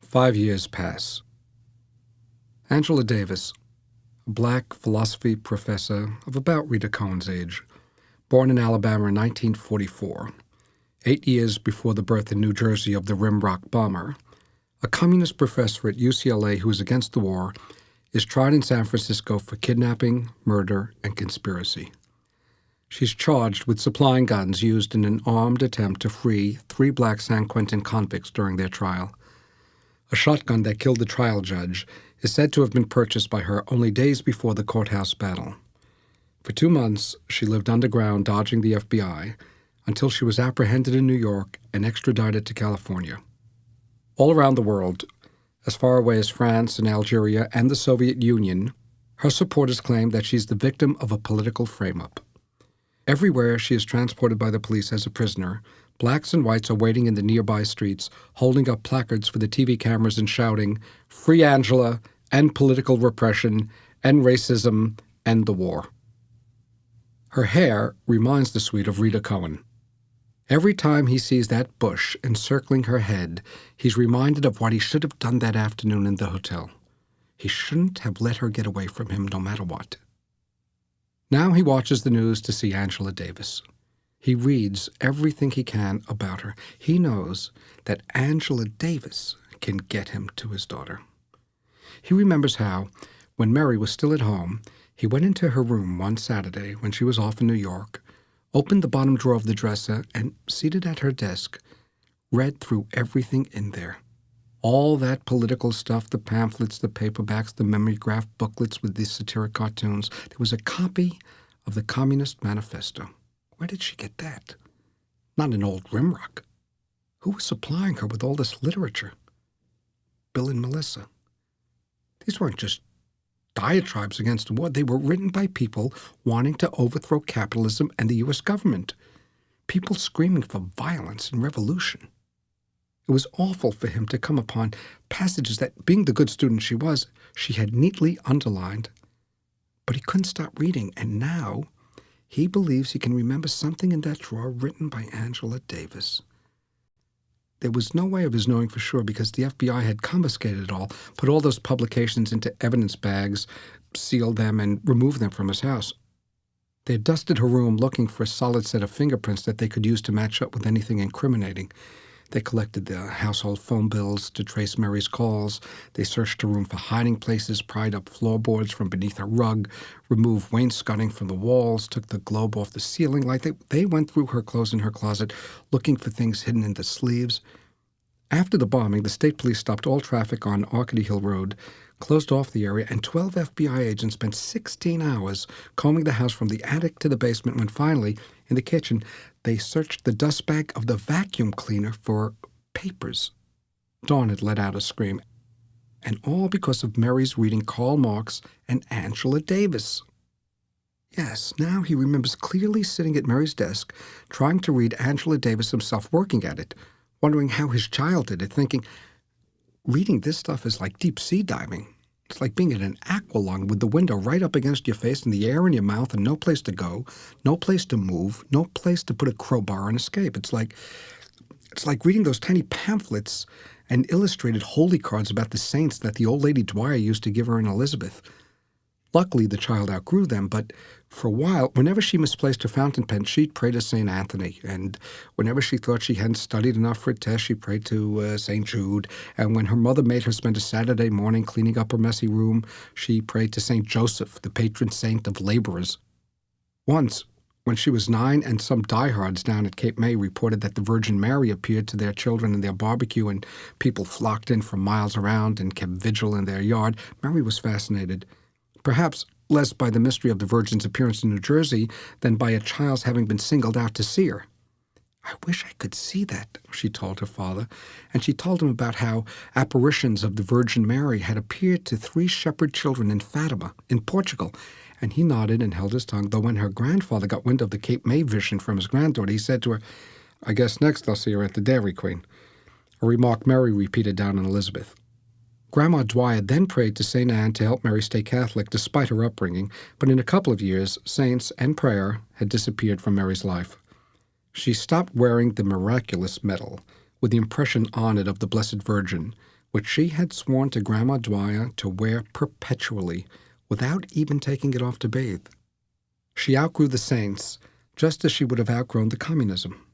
5 years pass. Angela Davis, a black philosophy professor of about Rita Cohen's age, born in Alabama in 1944, 8 years before the birth in New Jersey of the Rimrock bomber, a communist professor at UCLA who is against the war, is tried in San Francisco for kidnapping, murder, and conspiracy. She's charged with supplying guns used in an armed attempt to free 3 black San Quentin convicts during their trial. A shotgun that killed the trial judge is said to have been purchased by her only days before the courthouse battle. For 2 months, she lived underground dodging the FBI until she was apprehended in New York and extradited to California. All around the world, as far away as France and Algeria and the Soviet Union, her supporters claim that she's the victim of a political frame-up. Everywhere she is transported by the police as a prisoner, blacks and whites are waiting in the nearby streets, holding up placards for the TV cameras and shouting, "Free Angela, end political repression, end racism, end the war." Her hair reminds the suite of Rita Cohen. Every time he sees that bush encircling her head, he's reminded of what he should have done that afternoon in the hotel. He shouldn't have let her get away from him no matter what. Now he watches the news to see Angela Davis. He reads everything he can about her. He knows that Angela Davis can get him to his daughter. He remembers how, when Mary was still at home, he went into her room one Saturday when she was off in New York, opened the bottom drawer of the dresser, and, seated at her desk, read through everything in there. All that political stuff, the pamphlets, the paperbacks, the mimeograph booklets with the satiric cartoons. There was a copy of the Communist Manifesto. Where did she get that? Not an old Rimrock. Who was supplying her with all this literature? Bill and Melissa. These weren't just diatribes against the war. They were written by people wanting to overthrow capitalism and the U.S. government. People screaming for violence and revolution. It was awful for him to come upon passages that, being the good student she was, she had neatly underlined. But he couldn't stop reading, and now he believes he can remember something in that drawer written by Angela Davis. There was no way of his knowing for sure because the FBI had confiscated it all, put all those publications into evidence bags, sealed them, and removed them from his house. They had dusted her room looking for a solid set of fingerprints that they could use to match up with anything incriminating. They collected the household phone bills to trace Mary's calls. They searched her room for hiding places, pried up floorboards from beneath her rug, removed wainscoting from the walls, took the globe off the ceiling light. They went through her clothes in her closet, looking for things hidden in the sleeves. After the bombing, the state police stopped all traffic on Arcady Hill Road, closed off the area, and 12 FBI agents spent 16 hours combing the house from the attic to the basement when finally, in the kitchen, they searched the dust bag of the vacuum cleaner for papers. Dawn had let out a scream, and all because of Mary's reading Karl Marx and Angela Davis. Yes, now he remembers clearly sitting at Mary's desk, trying to read Angela Davis himself, working at it, wondering how his child did it, thinking, reading this stuff is like deep-sea diving. It's like being in an aqualung with the window right up against your face and the air in your mouth and no place to go, no place to move, no place to put a crowbar and escape. It's like reading those tiny pamphlets and illustrated holy cards about the saints that the old lady Dwyer used to give her in Elizabeth. Luckily, the child outgrew them, but for a while, whenever she misplaced her fountain pen, she'd pray to St. Anthony, and whenever she thought she hadn't studied enough for a test, she prayed to St. Jude, and when her mother made her spend a Saturday morning cleaning up her messy room, she prayed to St. Joseph, the patron saint of laborers. Once, when she was 9 and some diehards down at Cape May reported that the Virgin Mary appeared to their children in their barbecue and people flocked in from miles around and kept vigil in their yard, Mary was fascinated. Perhaps less by the mystery of the Virgin's appearance in New Jersey than by a child's having been singled out to see her. "I wish I could see that," she told her father, and she told him about how apparitions of the Virgin Mary had appeared to 3 shepherd children in Fatima, in Portugal, and he nodded and held his tongue, though when her grandfather got wind of the Cape May vision from his granddaughter, he said to her, "I guess next I'll see her at the Dairy Queen," a remark Mary repeated down in Elizabeth. Grandma Dwyer then prayed to St. Anne to help Mary stay Catholic despite her upbringing, but in a couple of years, saints and prayer had disappeared from Mary's life. She stopped wearing the miraculous medal with the impression on it of the Blessed Virgin, which she had sworn to Grandma Dwyer to wear perpetually without even taking it off to bathe. She outgrew the saints, just as she would have outgrown the communism.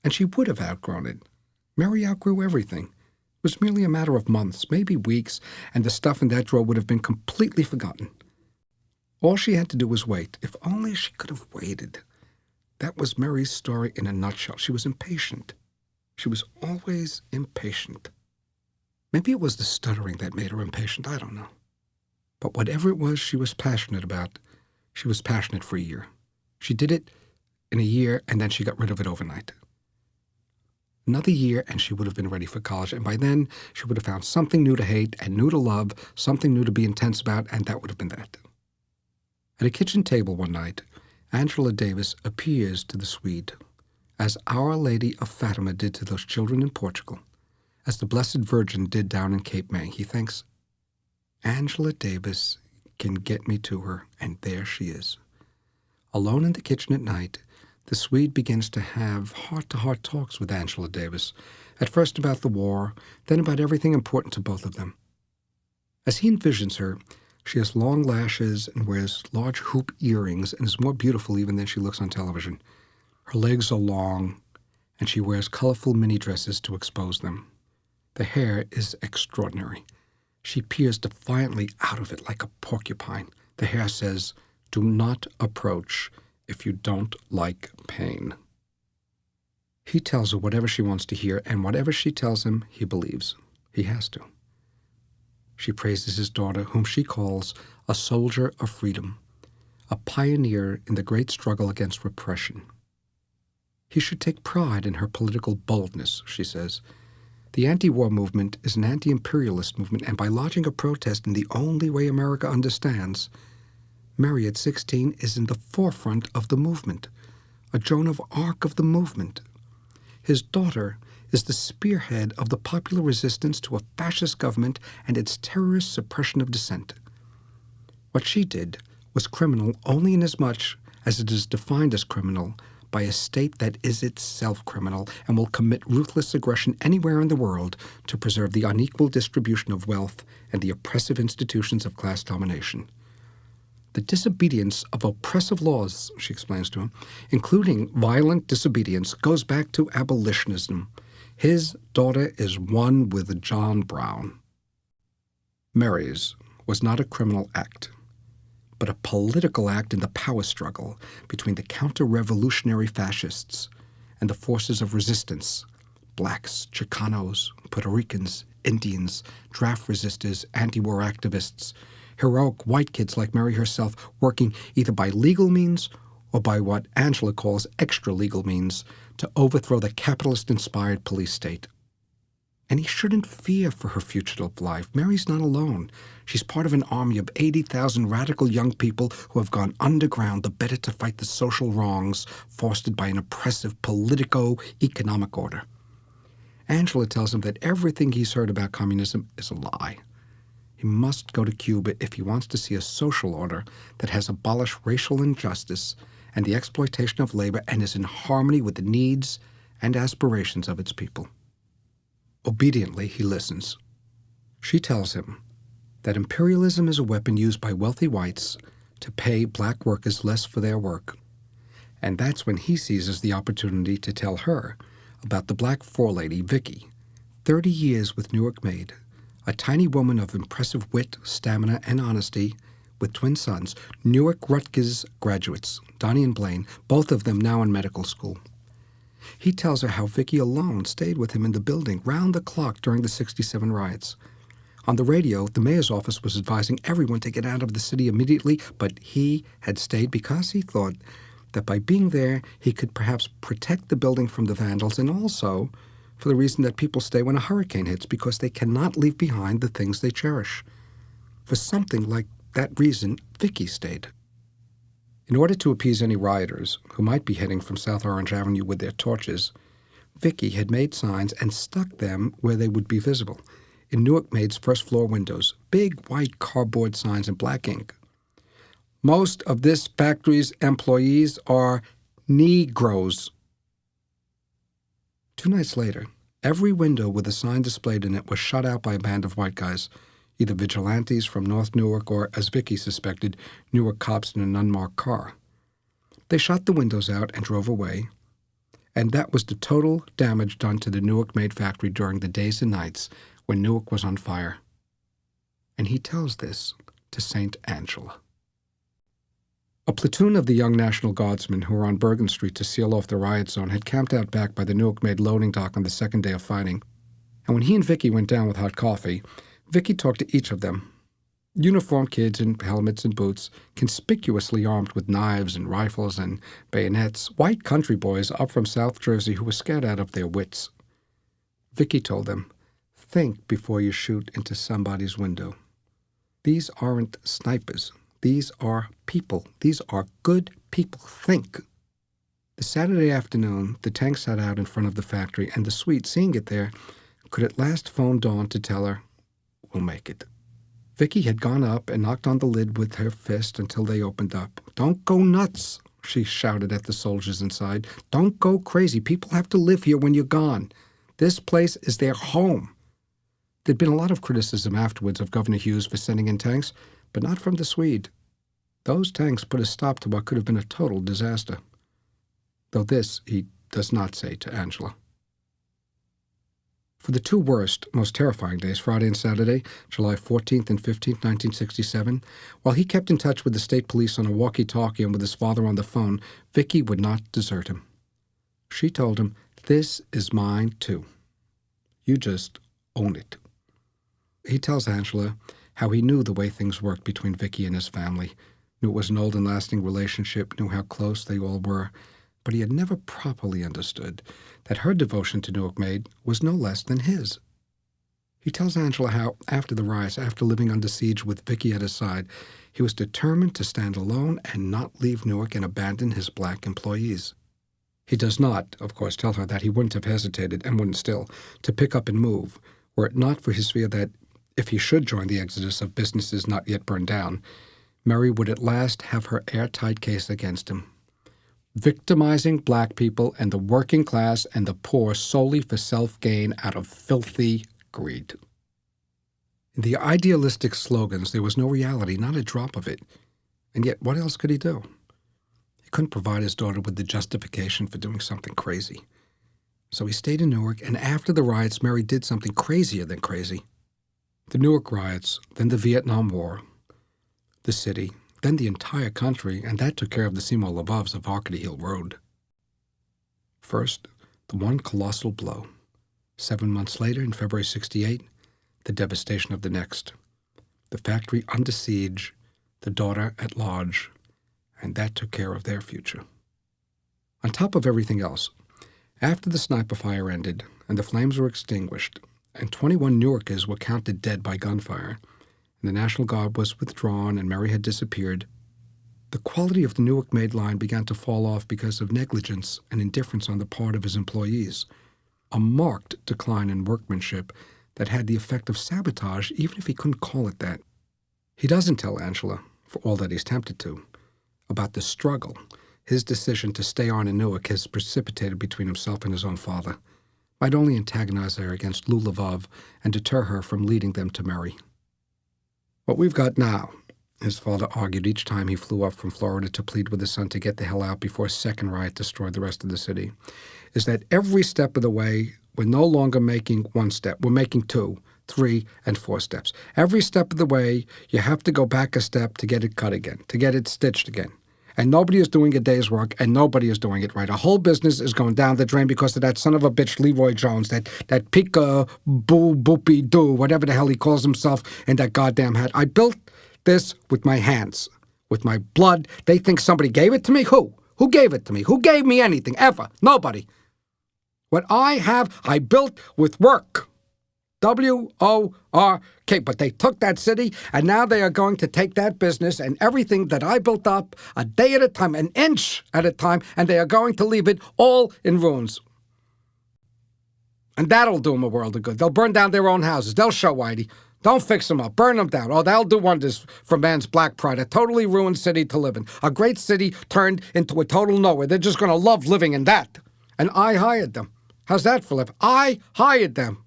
And she would have outgrown it. Mary outgrew everything. It was merely a matter of months, maybe weeks, and the stuff in that drawer would have been completely forgotten. All she had to do was wait. If only she could have waited. That was Mary's story in a nutshell. She was impatient. She was always impatient. Maybe it was the stuttering that made her impatient. I don't know. But whatever it was she was passionate about, she was passionate for a year. She did it in a year, and then she got rid of it overnight. Another year, and she would have been ready for college, and by then she would have found something new to hate and new to love, something new to be intense about, and that would have been that. At a kitchen table one night, Angela Davis appears to the Swede, as Our Lady of Fatima did to those children in Portugal, as the Blessed Virgin did down in Cape May. He thinks, Angela Davis can get me to her, and there she is. Alone in the kitchen at night, the Swede begins to have heart-to-heart talks with Angela Davis, at first about the war, then about everything important to both of them. As he envisions her, she has long lashes and wears large hoop earrings and is more beautiful even than she looks on television. Her legs are long, and she wears colorful mini dresses to expose them. The hair is extraordinary. She peers defiantly out of it like a porcupine. The hair says, "Do not approach if you don't like pain." He tells her whatever she wants to hear, and whatever she tells him, he believes. He has to. She praises his daughter, whom she calls a soldier of freedom, a pioneer in the great struggle against repression. He should take pride in her political boldness, she says. The anti-war movement is an anti-imperialist movement, and by lodging a protest in the only way America understands, Mary at 16 is in the forefront of the movement, a Joan of Arc of the movement. His daughter is the spearhead of the popular resistance to a fascist government and its terrorist suppression of dissent. What she did was criminal only inasmuch as it is defined as criminal by a state that is itself criminal and will commit ruthless aggression anywhere in the world to preserve the unequal distribution of wealth and the oppressive institutions of class domination. The disobedience of oppressive laws, she explains to him, including violent disobedience, goes back to abolitionism. His daughter is one with John Brown. Mary's was not a criminal act, but a political act in the power struggle between the counter-revolutionary fascists and the forces of resistance, blacks, Chicanos, Puerto Ricans, Indians, draft resistors, anti-war activists, heroic white kids like Mary herself working either by legal means or by what Angela calls extra-legal means to overthrow the capitalist-inspired police state. And he shouldn't fear for her fugitive life. Mary's not alone. She's part of an army of 80,000 radical young people who have gone underground the better to fight the social wrongs fostered by an oppressive politico-economic order. Angela tells him that everything he's heard about communism is a lie. He must go to Cuba if he wants to see a social order that has abolished racial injustice and the exploitation of labor and is in harmony with the needs and aspirations of its people. Obediently, he listens. She tells him that imperialism is a weapon used by wealthy whites to pay black workers less for their work. And that's when he seizes the opportunity to tell her about the black forelady, Vicky, 30 years with Newark maid, a tiny woman of impressive wit, stamina, and honesty, with twin sons, Newark Rutgers graduates, Donnie and Blaine, both of them now in medical school. He tells her how Vicky alone stayed with him in the building round the clock during the 67 riots. On the radio, the mayor's office was advising everyone to get out of the city immediately, but he had stayed because he thought that by being there, he could perhaps protect the building from the vandals, and also for the reason that people stay when a hurricane hits because they cannot leave behind the things they cherish. For something like that reason, Vicky stayed. In order to appease any rioters who might be heading from South Orange Avenue with their torches, Vicky had made signs and stuck them where they would be visible, in Newark Maid's first-floor windows, big white cardboard signs in black ink. Most of this factory's employees are Negroes. 2 nights later, Every window with a sign displayed in it was shot out by a band of white guys, either vigilantes from North Newark or, as Vicky suspected, Newark cops in an unmarked car. They shot the windows out and drove away, and that was the total damage done to the Newark-made factory during the days and nights when Newark was on fire. And he tells this to St. Angela. A platoon of the young National Guardsmen who were on Bergen Street to seal off the riot zone had camped out back by the Newark-made loading dock on the second day of fighting. And when he and Vicky went down with hot coffee, Vicky talked to each of them. Uniformed kids in helmets and boots, conspicuously armed with knives and rifles and bayonets, white country boys up from South Jersey who were scared out of their wits. Vicky told them, "Think before you shoot into somebody's window. These aren't snipers. These are people. These are good people. Think." The Saturday afternoon, the tank sat out in front of the factory, and the suite, seeing it there, could at last phone Dawn to tell her, "We'll make it." Vicky had gone up and knocked on the lid with her fist until they opened up. "Don't go nuts," she shouted at the soldiers inside. "Don't go crazy. People have to live here when you're gone. This place is their home." There'd been a lot of criticism afterwards of Governor Hughes for sending in tanks, but not from the Swede. Those tanks put a stop to what could have been a total disaster. Though this he does not say to Angela. For the two worst, most terrifying days, Friday and Saturday, July 14th and 15th, 1967, while he kept in touch with the state police on a walkie-talkie and with his father on the phone, Vicky would not desert him. She told him, "This is mine, too. You just own it." He tells Angela how he knew the way things worked between Vicky and his family, knew it was an old and lasting relationship, knew how close they all were, but he had never properly understood that her devotion to Newark Maid was no less than his. He tells Angela how, after the riots, after living under siege with Vicky at his side, he was determined to stand alone and not leave Newark and abandon his black employees. He does not, of course, tell her that he wouldn't have hesitated, and wouldn't still, to pick up and move, were it not for his fear that, if he should join the exodus of businesses not yet burned down, Mary would at last have her airtight case against him, victimizing black people and the working class and the poor solely for self-gain out of filthy greed. In the idealistic slogans, there was no reality, not a drop of it. And yet, what else could he do? He couldn't provide his daughter with the justification for doing something crazy. So he stayed in Newark, and after the riots, Mary did something crazier than crazy. The Newark riots, then the Vietnam War, the city, then the entire country, and that took care of the Seymour Leboves of Arcady Hill Road. First, the one colossal blow. 7 months later, in February 68, the devastation of the next. The factory under siege, the daughter at large, and that took care of their future. On top of everything else, after the sniper fire ended and the flames were extinguished, and 21 Newarkers were counted dead by gunfire, and the National Guard was withdrawn and Mary had disappeared, the quality of the Newark Maid line began to fall off because of negligence and indifference on the part of his employees, a marked decline in workmanship that had the effect of sabotage, even if he couldn't call it that. He doesn't tell Angela, for all that he's tempted to, about the struggle his decision to stay on in Newark has precipitated between himself and his own father, might only antagonize her against Lou Lvov and deter her from leading them to Mary. "What we've got now," his father argued each time he flew up from Florida to plead with his son to get the hell out before a second riot destroyed the rest of the city, "is that every step of the way, we're no longer making one step. We're making 2, 3, and 4 steps. Every step of the way, you have to go back a step to get it cut again, to get it stitched again. And nobody is doing a day's work, and nobody is doing it right. A whole business is going down the drain because of that son of a bitch Leroy Jones, that peek-a-boo, boopy-doo, whatever the hell he calls himself in that goddamn hat. I built this with my hands, with my blood. They think somebody gave it to me? Who? Who gave it to me? Who gave me anything, ever? Nobody. What I have, I built with work. W-O-R-K. But they took that city, and now they are going to take that business and everything that I built up a day at a time, an inch at a time, and they are going to leave it all in ruins. And that'll do them a world of good. They'll burn down their own houses. They'll show Whitey. Don't fix them up. Burn them down. Oh, that'll do wonders for man's black pride. A totally ruined city to live in. A great city turned into a total nowhere. They're just going to love living in that. And I hired them. How's that for live? I hired them.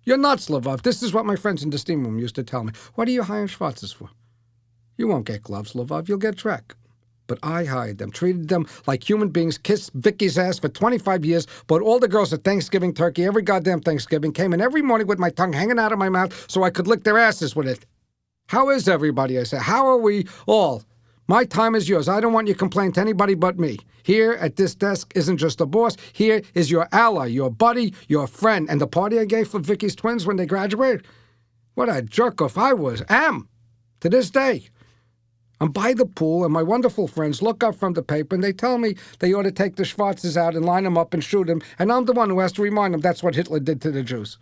You're nuts, Lvov. This is what my friends in the steam room used to tell me. What are you hiring Schwarzes for? You won't get gloves, Lvov. You'll get Trek. But I hired them, treated them like human beings, kissed Vicky's ass for 25 years, bought all the girls a Thanksgiving turkey every goddamn Thanksgiving, came in every morning with my tongue hanging out of my mouth so I could lick their asses with it. How is everybody, I say? How are we all? My time is yours. I don't want you to complain to anybody but me. Here at this desk isn't just a boss. Here is your ally, your buddy, your friend. And the party I gave for Vicky's twins when they graduated? What a jerk-off I am, to this day. I'm by the pool, and my wonderful friends look up from the paper, and they tell me they ought to take the Schwarzes out and line them up and shoot them, and I'm the one who has to remind them that's what Hitler did to the Jews.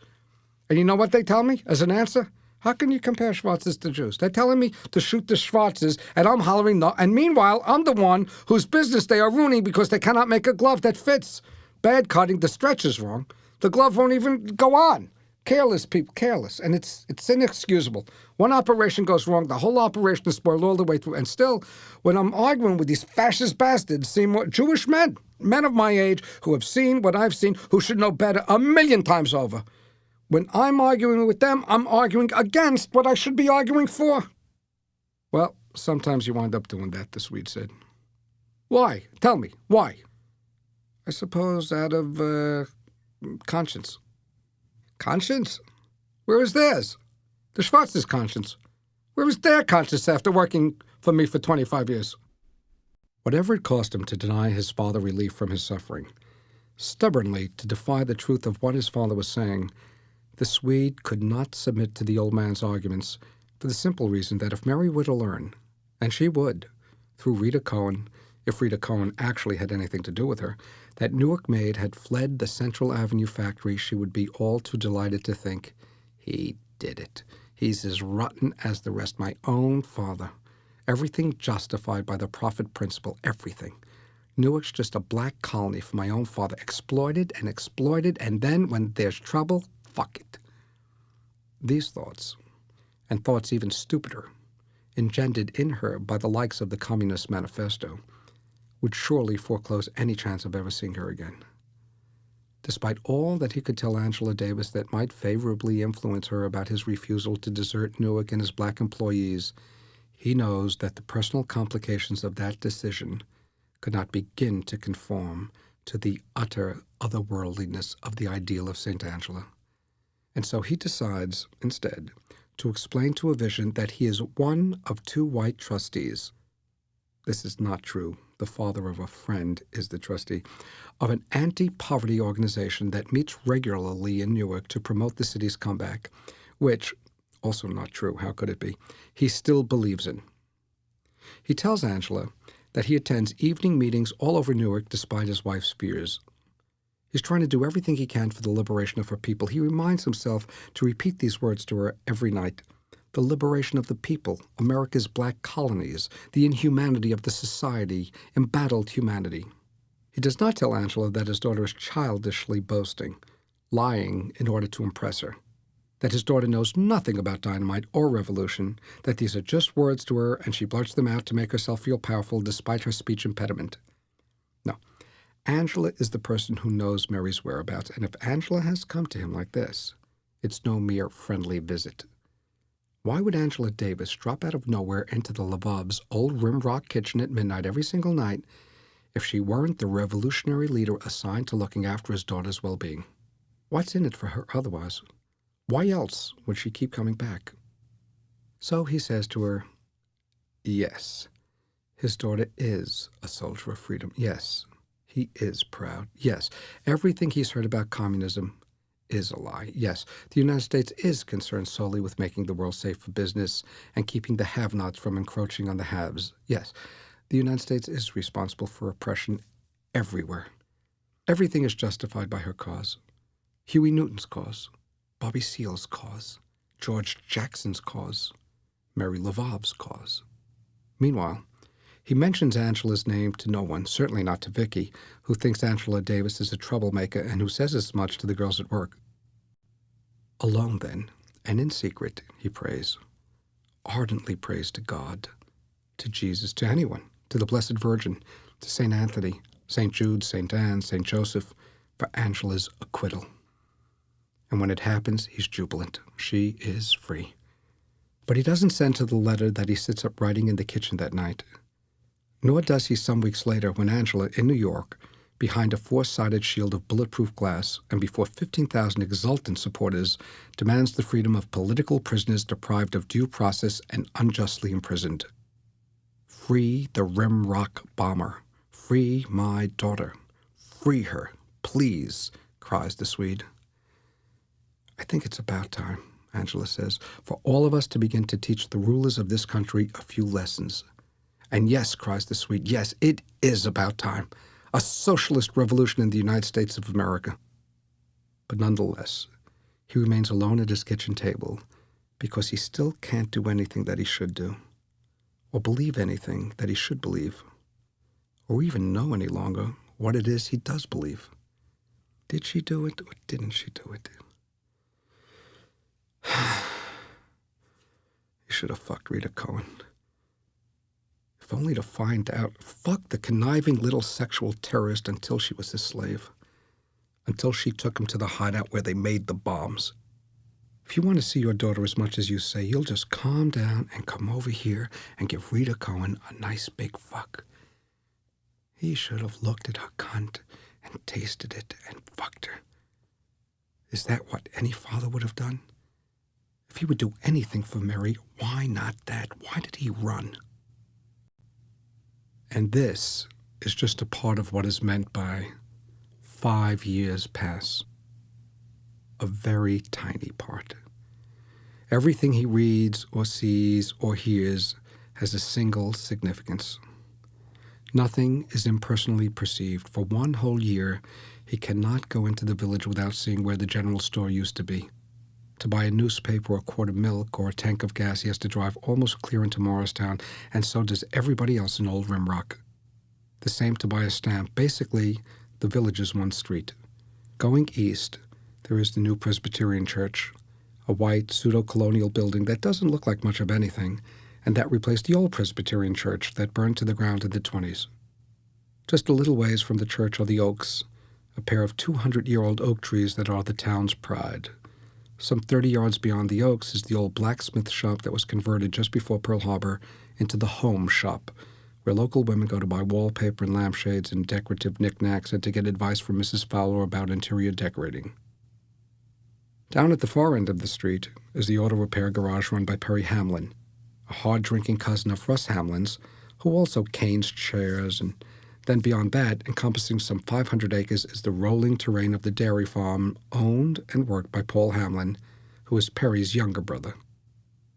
And you know what they tell me as an answer? How can you compare Schwarzes to Jews? They're telling me to shoot the Schwarzes, and I'm hollering no. And meanwhile, I'm the one whose business they are ruining because they cannot make a glove that fits. Bad cutting, the stretch is wrong. The glove won't even go on. Careless people, careless. And it's inexcusable. One operation goes wrong, the whole operation is spoiled all the way through. And still, when I'm arguing with these fascist bastards, see more Jewish men of my age who have seen what I've seen, who should know better 1,000,000 times over. When I'm arguing with them, I'm arguing against what I should be arguing for. Well, sometimes you wind up doing that, the Swede said. Why? Tell me, why? I suppose out of conscience. Conscience? Where is theirs? The Schwarzes' conscience. Where is their conscience after working for me for 25 years? Whatever it cost him to deny his father relief from his suffering, stubbornly to defy the truth of what his father was saying, the Swede could not submit to the old man's arguments for the simple reason that if Mary were to learn, and she would, through Rita Cohen, if Rita Cohen actually had anything to do with her, that Newark maid had fled the Central Avenue factory, she would be all too delighted to think, he did it. He's as rotten as the rest. My own father. Everything justified by the profit principle, everything. Newark's just a black colony for my own father, exploited, and then when there's trouble, fuck it. These thoughts, and thoughts even stupider, engendered in her by the likes of the Communist Manifesto, would surely foreclose any chance of ever seeing her again. Despite all that he could tell Angela Davis that might favorably influence her about his refusal to desert Newark and his black employees, he knows that the personal complications of that decision could not begin to conform to the utter otherworldliness of the ideal of St. Angela. And so he decides, instead, to explain to a vision that he is one of two white trustees. This is not true. The father of a friend is the trustee of an anti-poverty organization that meets regularly in Newark to promote the city's comeback, which, also not true, how could it be, he still believes in. He tells Angela that he attends evening meetings all over Newark despite his wife's fears. He's trying to do everything he can for the liberation of her people. He reminds himself to repeat these words to her every night. The liberation of the people, America's black colonies, the inhumanity of the society, embattled humanity. He does not tell Angela that his daughter is childishly boasting, lying in order to impress her, that his daughter knows nothing about dynamite or revolution, that these are just words to her and she blurts them out to make herself feel powerful despite her speech impediment. No, Angela is the person who knows Mary's whereabouts, and if Angela has come to him like this, it's no mere friendly visit. Why would Angela Davis drop out of nowhere into the Lvov's old Rimrock kitchen at midnight every single night if she weren't the revolutionary leader assigned to looking after his daughter's well-being? What's in it for her otherwise? Why else would she keep coming back? So he says to her, yes, his daughter is a soldier of freedom. Yes, he is proud. Yes, everything he's heard about communism is a lie. Yes, the United States is concerned solely with making the world safe for business and keeping the have-nots from encroaching on the haves. Yes, the United States is responsible for oppression everywhere. Everything is justified by her cause. Huey Newton's cause, Bobby Seale's cause, George Jackson's cause, Mary Lvov's cause. Meanwhile, he mentions Angela's name to no one, certainly not to Vicky, who thinks Angela Davis is a troublemaker and who says as much to the girls at work. Alone then, and in secret, he prays, ardently prays to God, to Jesus, to anyone, to the Blessed Virgin, to St. Anthony, St. Jude, St. Anne, St. Joseph, for Angela's acquittal. And when it happens, he's jubilant. She is free. But he doesn't send her the letter that he sits up writing in the kitchen that night. Nor does he some weeks later when Angela, in New York, behind a four-sided shield of bulletproof glass and before 15,000 exultant supporters, demands the freedom of political prisoners deprived of due process and unjustly imprisoned. Free the Rimrock bomber. Free my daughter. Free her, please, cries the Swede. I think it's about time, Angela says, for all of us to begin to teach the rulers of this country a few lessons. And yes, cries the Swede, yes, it is about time. A socialist revolution in the United States of America. But nonetheless, he remains alone at his kitchen table because he still can't do anything that he should do, or believe anything that he should believe, or even know any longer what it is he does believe. Did she do it or didn't she do it? He should have fucked Rita Cohen. If only to find out. Fuck the conniving little sexual terrorist until she was his slave. Until she took him to the hideout where they made the bombs. If you want to see your daughter as much as you say, you'll just calm down and come over here and give Rita Cohen a nice big fuck. He should have looked at her cunt and tasted it and fucked her. Is that what any father would have done? If he would do anything for Mary, why not that? Why did he run? And this is just a part of what is meant by 5 years pass. A very tiny part. Everything he reads or sees or hears has a single significance. Nothing is impersonally perceived. For 1 whole year, he cannot go into the village without seeing where the general store used to be. To buy a newspaper or a quart of milk or a tank of gas, he has to drive almost clear into Morristown, and so does everybody else in Old Rimrock. The same to buy a stamp. Basically, the village is one street. Going east, there is the new Presbyterian church, a white pseudo-colonial building that doesn't look like much of anything, and that replaced the old Presbyterian church that burned to the ground in the 1920s. Just a little ways from the church are the oaks, a pair of 200-year-old oak trees that are the town's pride. Some 30 yards beyond the oaks is the old blacksmith shop that was converted just before Pearl Harbor into the home shop, where local women go to buy wallpaper and lampshades and decorative knickknacks and to get advice from Mrs. Fowler about interior decorating. Down at the far end of the street is the auto repair garage run by Perry Hamlin, a hard-drinking cousin of Russ Hamlin's, who also canes chairs, and then beyond that, encompassing some 500 acres, is the rolling terrain of the dairy farm owned and worked by Paul Hamlin, who is Perry's younger brother.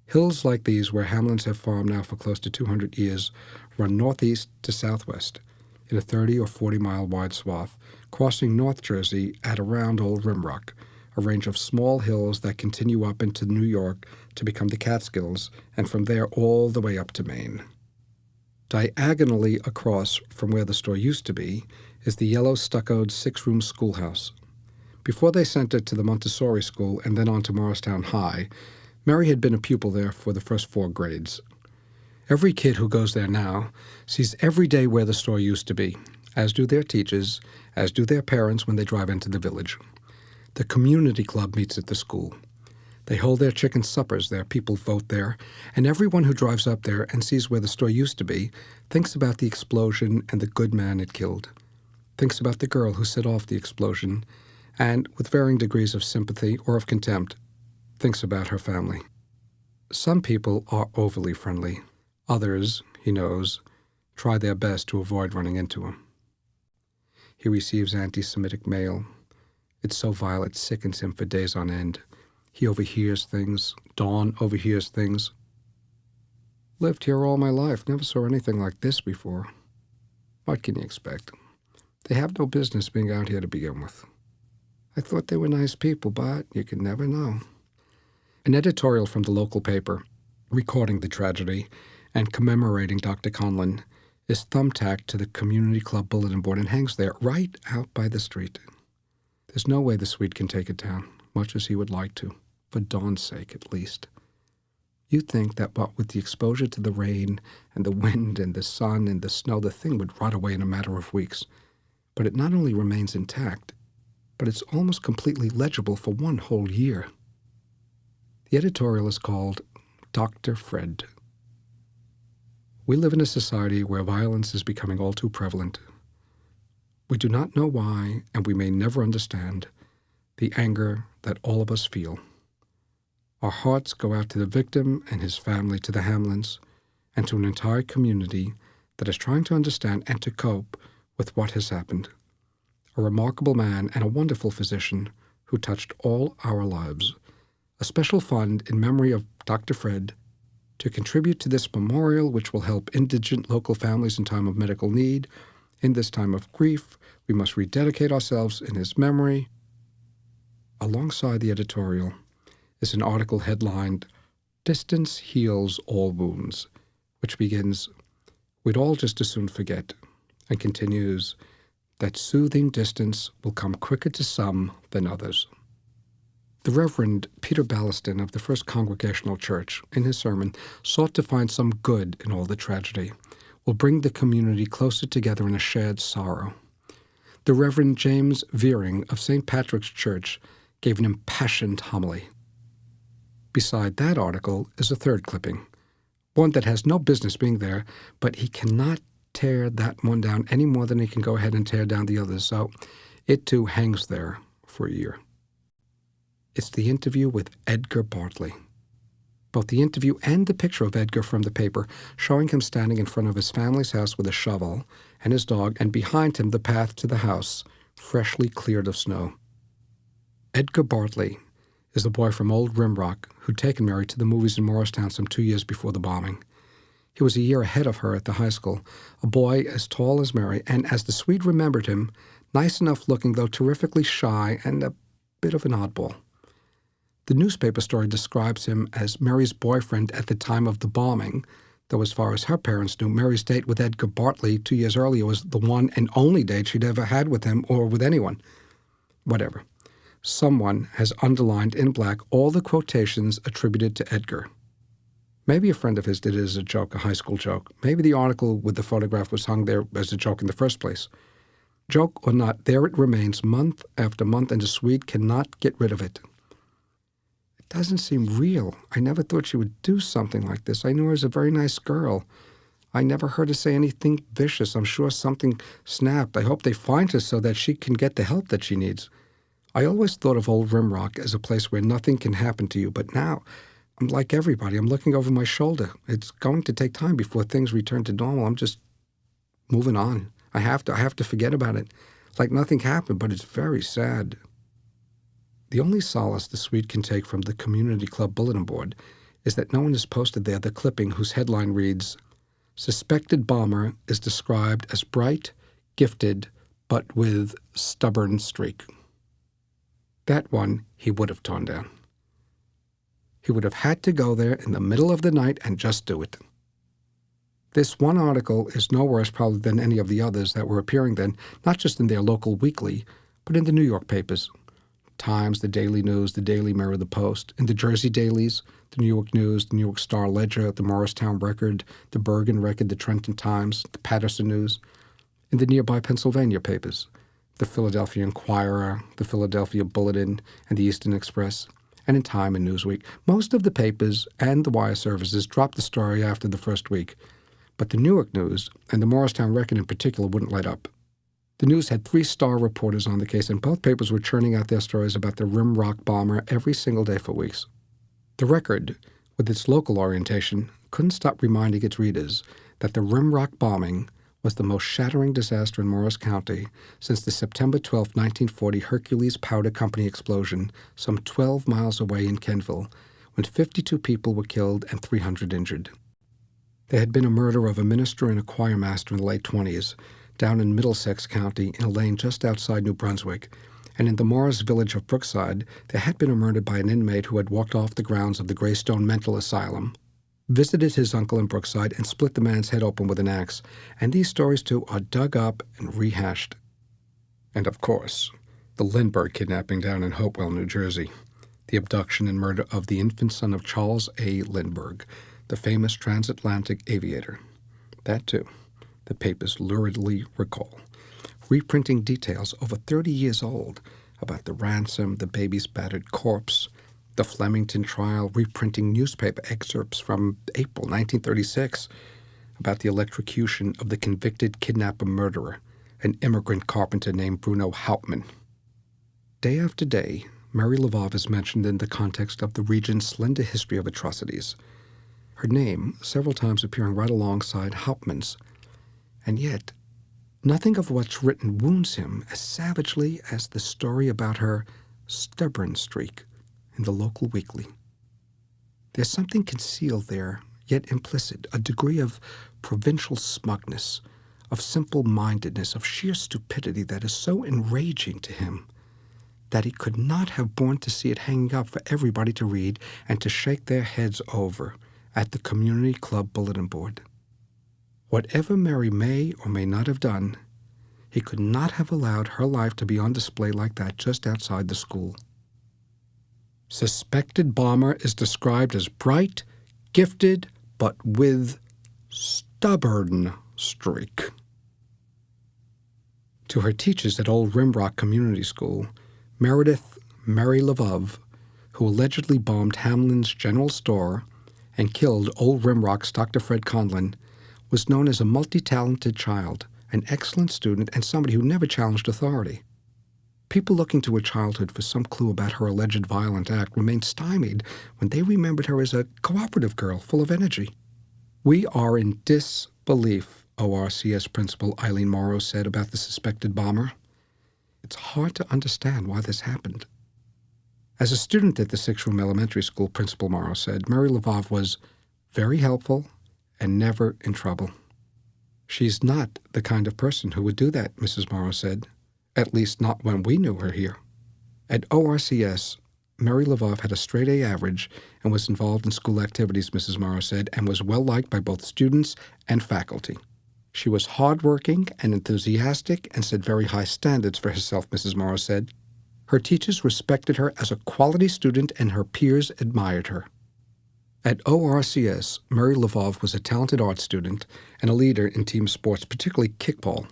Hills like these, where Hamlins have farmed now for close to 200 years, run northeast to southwest in a 30 or 40-mile wide swath, crossing North Jersey at around Old Rimrock, a range of small hills that continue up into New York to become the Catskills, and from there all the way up to Maine. Diagonally across from where the store used to be is the yellow stuccoed 6-room schoolhouse. Before they sent it to the Montessori school and then on to Morristown High, Mary had been a pupil there for the first 4 grades. Every kid who goes there now sees every day where the store used to be, as do their teachers, as do their parents when they drive into the village. The community club meets at the school. They hold their chicken suppers there, people vote there, and everyone who drives up there and sees where the store used to be thinks about the explosion and the good man it killed, thinks about the girl who set off the explosion, and, with varying degrees of sympathy or of contempt, thinks about her family. Some people are overly friendly. Others, he knows, try their best to avoid running into him. He receives anti-Semitic mail. It's so vile it sickens him for days on end. He overhears things. Dawn overhears things. Lived here all my life. Never saw anything like this before. What can you expect? They have no business being out here to begin with. I thought they were nice people, but you can never know. An editorial from the local paper, recording the tragedy and commemorating Dr. Conlon, is thumbtacked to the community club bulletin board and hangs there right out by the street. There's no way the Swede can take it down, much as he would like to, for Dawn's sake at least. You'd think that what with the exposure to the rain and the wind and the sun and the snow, the thing would rot away in a matter of weeks. But it not only remains intact, but it's almost completely legible for one whole year. The editorial is called Dr. Fred. We live in a society where violence is becoming all too prevalent. We do not know why, and we may never understand the anger that all of us feel. Our hearts go out to the victim and his family, to the Hamlins, and to an entire community that is trying to understand and to cope with what has happened. A remarkable man and a wonderful physician who touched all our lives. A special fund in memory of Dr. Fred to contribute to this memorial, which will help indigent local families in time of medical need. In this time of grief, we must rededicate ourselves in his memory. Alongside the editorial is an article headlined, "Distance Heals All Wounds," which begins, "We'd all just as soon forget," and continues, "that soothing distance will come quicker to some than others." The Reverend Peter Ballaston of the First Congregational Church, in his sermon, sought to find some good in all the tragedy, will bring the community closer together in a shared sorrow. The Reverend James Veering of St. Patrick's Church gave an impassioned homily. Beside that article is a third clipping, one that has no business being there, but he cannot tear that one down any more than he can go ahead and tear down the others, so it too hangs there for a year. It's the interview with Edgar Bartley. Both the interview and the picture of Edgar from the paper, showing him standing in front of his family's house with a shovel and his dog, and behind him the path to the house, freshly cleared of snow. Edgar Bartley is the boy from Old Rimrock who'd taken Mary to the movies in Morristown some 2 years before the bombing. He was a year ahead of her at the high school, a boy as tall as Mary, and as the Swede remembered him, nice enough looking, though terrifically shy and a bit of an oddball. The newspaper story describes him as Mary's boyfriend at the time of the bombing, though as far as her parents knew, Mary's date with Edgar Bartley 2 years earlier was the one and only date she'd ever had with him or with anyone. Whatever. Someone has underlined in black all the quotations attributed to Edgar. Maybe a friend of his did it as a joke, a high school joke. Maybe the article with the photograph was hung there as a joke in the first place. Joke or not, there it remains month after month, and the Swede cannot get rid of it. It doesn't seem real. I never thought she would do something like this. I knew her as a very nice girl. I never heard her say anything vicious. I'm sure something snapped. I hope they find her so that she can get the help that she needs. I always thought of Old Rimrock as a place where nothing can happen to you, but now, I'm like everybody. I'm looking over my shoulder. It's going to take time before things return to normal. I'm just moving on. I have to forget about it. Like nothing happened, but it's very sad. The only solace the Swede can take from the community club bulletin board is that no one has posted there the clipping whose headline reads, "Suspected bomber is described as bright, gifted, but with stubborn streak." That one he would have torn down. He would have had to go there in the middle of the night and just do it. This one article is no worse probably than any of the others that were appearing then, not just in their local weekly, but in the New York papers. Times, the Daily News, the Daily Mirror, the Post, in the Jersey dailies, the New York News, the New York Star Ledger, the Morristown Record, the Bergen Record, the Trenton Times, the Patterson News, in the nearby Pennsylvania papers, the Philadelphia Inquirer, the Philadelphia Bulletin, and the Eastern Express, and in Time and Newsweek. Most of the papers and the wire services dropped the story after the first week, but the Newark News, and the Morristown Record in particular, wouldn't let up. The News had 3-star reporters on the case, and both papers were churning out their stories about the Rimrock bomber every single day for weeks. The Record, with its local orientation, couldn't stop reminding its readers that the Rimrock bombing was the most shattering disaster in Morris County since the September 12, 1940 Hercules Powder Company explosion some 12 miles away in Kenville, when 52 people were killed and 300 injured. There had been a murder of a minister and a choirmaster in the late 20s, down in Middlesex County in a lane just outside New Brunswick, and in the Morris village of Brookside, there had been a murder by an inmate who had walked off the grounds of the Greystone Mental Asylum, visited his uncle in Brookside, and split the man's head open with an axe. And these stories, too, are dug up and rehashed. And, of course, the Lindbergh kidnapping down in Hopewell, New Jersey, the abduction and murder of the infant son of Charles A. Lindbergh, the famous transatlantic aviator. That, too, the papers luridly recall, reprinting details over 30 years old about the ransom, the baby's battered corpse, the Flemington trial, reprinting newspaper excerpts from April 1936 about the electrocution of the convicted kidnapper-murderer, an immigrant carpenter named Bruno Hauptmann. Day after day, Mary Lvov is mentioned in the context of the region's slender history of atrocities, her name several times appearing right alongside Hauptmann's. And yet, nothing of what's written wounds him as savagely as the story about her stubborn streak in the local weekly. There's something concealed there, yet implicit, a degree of provincial smugness, of simple-mindedness, of sheer stupidity that is so enraging to him that he could not have borne to see it hanging up for everybody to read and to shake their heads over at the community club bulletin board. Whatever Mary may or may not have done, he could not have allowed her life to be on display like that just outside the school. Suspected bomber is described as bright, gifted, but with stubborn streak. To her teachers at Old Rimrock Community School, Meredith Mary Lvov, who allegedly bombed Hamlin's General Store and killed Old Rimrock's Dr. Fred Conlon, was known as a multi-talented child, an excellent student, and somebody who never challenged authority. People looking to her childhood for some clue about her alleged violent act remained stymied when they remembered her as a cooperative girl full of energy. "We are in disbelief," ORCS Principal Eileen Morrow said about the suspected bomber. "It's hard to understand why this happened." As a student at the 6-room elementary school, Principal Morrow said, Mary Lvov was very helpful and never in trouble. "She's not the kind of person who would do that," Mrs. Morrow said. "At least not when we knew her here." At ORCS, Mary Lvov had a straight-A average and was involved in school activities, Mrs. Morrow said, and was well-liked by both students and faculty. She was hard-working and enthusiastic and set very high standards for herself, Mrs. Morrow said. Her teachers respected her as a quality student and her peers admired her. At ORCS, Mary Lvov was a talented art student and a leader in team sports, particularly kickball.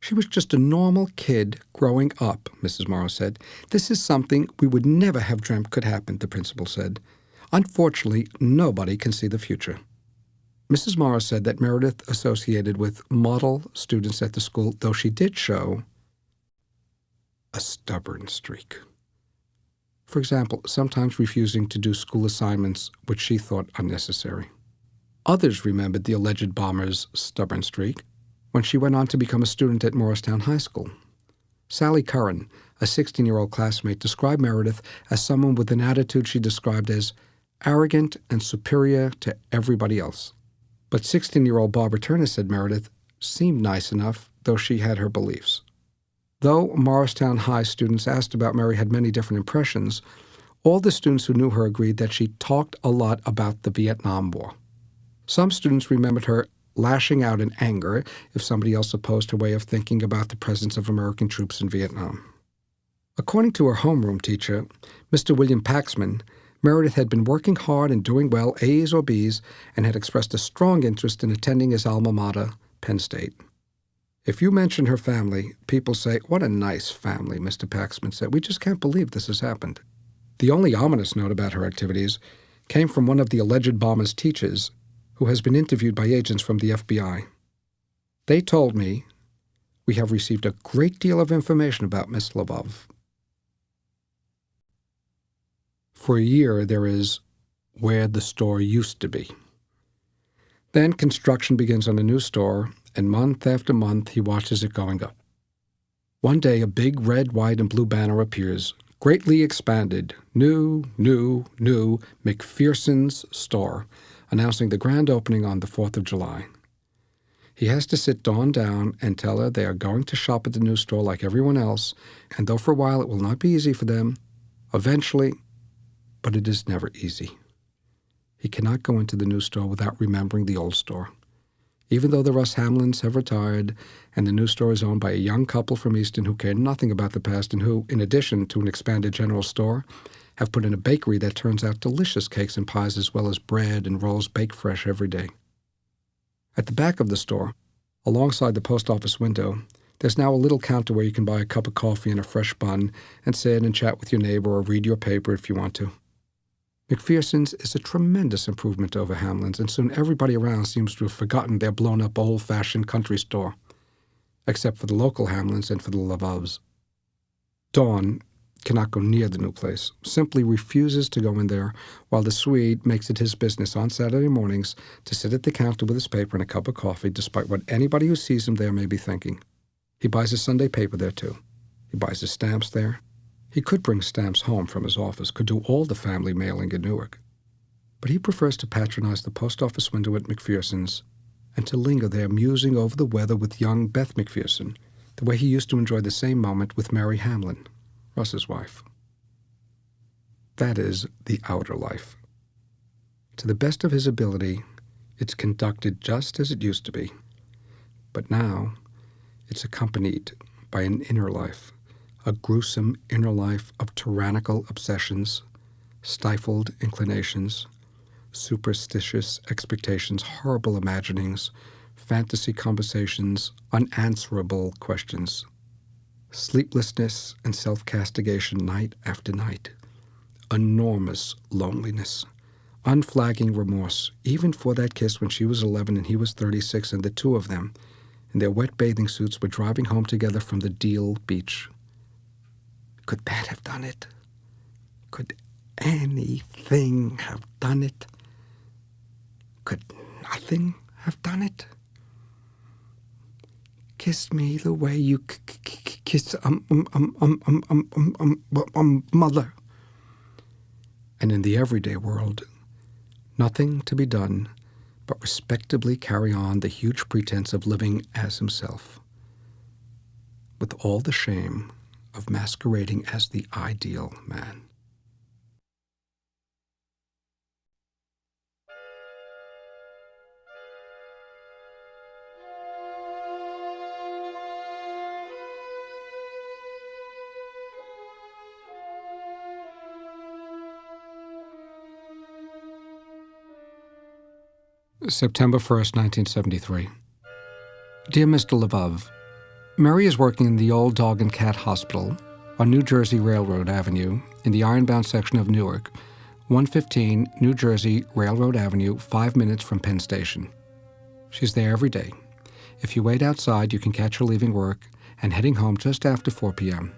"She was just a normal kid growing up," Mrs. Morrow said. "This is something we would never have dreamt could happen," the principal said. "Unfortunately, nobody can see the future." Mrs. Morrow said that Meredith associated with model students at the school, though she did show a stubborn streak. For example, sometimes refusing to do school assignments which she thought unnecessary. Others remembered the alleged bomber's stubborn streak when she went on to become a student at Morristown High School. Sally Curran, a 16-year-old classmate, described Meredith as someone with an attitude she described as arrogant and superior to everybody else. But 16-year-old Barbara Turner said Meredith seemed nice enough, though she had her beliefs. Though Morristown High students asked about Mary had many different impressions, all the students who knew her agreed that she talked a lot about the Vietnam War. Some students remembered her lashing out in anger if somebody else opposed her way of thinking about the presence of American troops in Vietnam. According to her homeroom teacher, Mr. William Paxman, Meredith had been working hard and doing well, A's or B's, and had expressed a strong interest in attending his alma mater, Penn State. "If you mention her family, people say, 'What a nice family,'" Mr. Paxman said. "We just can't believe this has happened." The only ominous note about her activities came from one of the alleged bomber's teachers, who has been interviewed by agents from the FBI. "They told me, 'We have received a great deal of information about Miss Lvov.'" For a year, there is "where the store used to be." Then construction begins on a new store, and month after month he watches it going up. One day, a big red, white, and blue banner appears, greatly expanded, new, McPherson's store, announcing the grand opening on the 4th of July. He has to sit Dawn down and tell her they are going to shop at the new store like everyone else, and though for a while it will not be easy for them, eventually, but it is never easy. He cannot go into the new store without remembering the old store. Even though the Russ Hamlins have retired and the new store is owned by a young couple from Easton who care nothing about the past and who, in addition to an expanded general store, have put in a bakery that turns out delicious cakes and pies as well as bread and rolls baked fresh every day. At the back of the store, alongside the post office window, There's now a little counter where you can buy a cup of coffee and a fresh bun and sit and chat with your neighbor or read your paper if you want to. McPherson's is a tremendous improvement over Hamlin's, and soon everybody around seems to have forgotten their blown-up old-fashioned country store, except for the local Hamlin's and for the Lavovs. Dawn cannot go near the new place, simply refuses to go in there, while the Swede makes it his business on Saturday mornings to sit at the counter with his paper and a cup of coffee, despite what anybody who sees him there may be thinking. He buys his Sunday paper there, too. He buys his stamps there. He could bring stamps home from his office, could do all the family mailing in Newark. But he prefers to patronize the post office window at McPherson's and to linger there musing over the weather with young Beth McPherson, the way he used to enjoy the same moment with Mary Hamlin, Russ's wife. That is the outer life. To the best of his ability, it's conducted just as it used to be. But now, it's accompanied by an inner life, a gruesome inner life of tyrannical obsessions, stifled inclinations, superstitious expectations, horrible imaginings, fantasy conversations, unanswerable questions, sleeplessness and self-castigation night after night, enormous loneliness, unflagging remorse, even for that kiss when she was 11 and he was 36, and the two of them, in their wet bathing suits, were driving home together from the Deal Beach. Could that have done it? Could anything have done it? Could nothing have done it? Kiss me the way you kiss mother. And in the everyday world, nothing to be done but respectably carry on the huge pretense of living as himself, with all the shame of masquerading as the ideal man. September 1st, 1973. Dear Mr. Lavov, Mary is working in the Old Dog and Cat Hospital on New Jersey Railroad Avenue in the ironbound section of Newark, 115 New Jersey Railroad Avenue, 5 minutes from Penn Station. She's there every day. If you wait outside, you can catch her leaving work and heading home just after 4 p.m.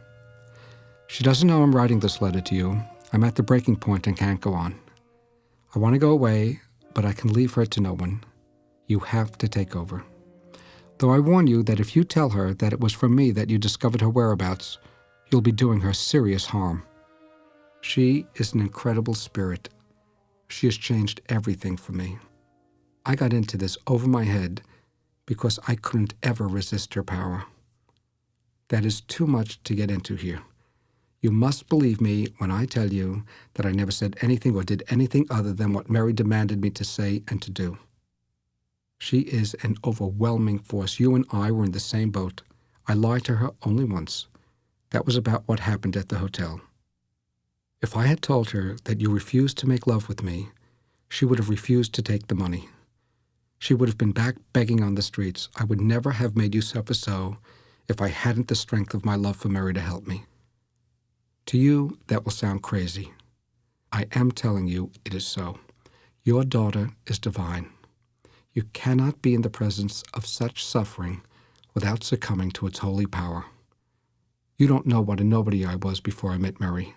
She doesn't know I'm writing this letter to you. I'm at the breaking point and can't go on. I want to go away, but I can leave her to no one. You have to take over. Though I warn you that if you tell her that it was from me that you discovered her whereabouts, you'll be doing her serious harm. She is an incredible spirit. She has changed everything for me. I got into this over my head because I couldn't ever resist her power. That is too much to get into here. You must believe me when I tell you that I never said anything or did anything other than what Mary demanded me to say and to do. She is an overwhelming force. You and I were in the same boat. I lied to her only once. That was about what happened at the hotel. If I had told her that you refused to make love with me, she would have refused to take the money. She would have been back begging on the streets. I would never have made you suffer so if I hadn't the strength of my love for Mary to help me. To you, that will sound crazy. I am telling you it is so. Your daughter is divine. You cannot be in the presence of such suffering without succumbing to its holy power. You don't know what a nobody I was before I met Mary.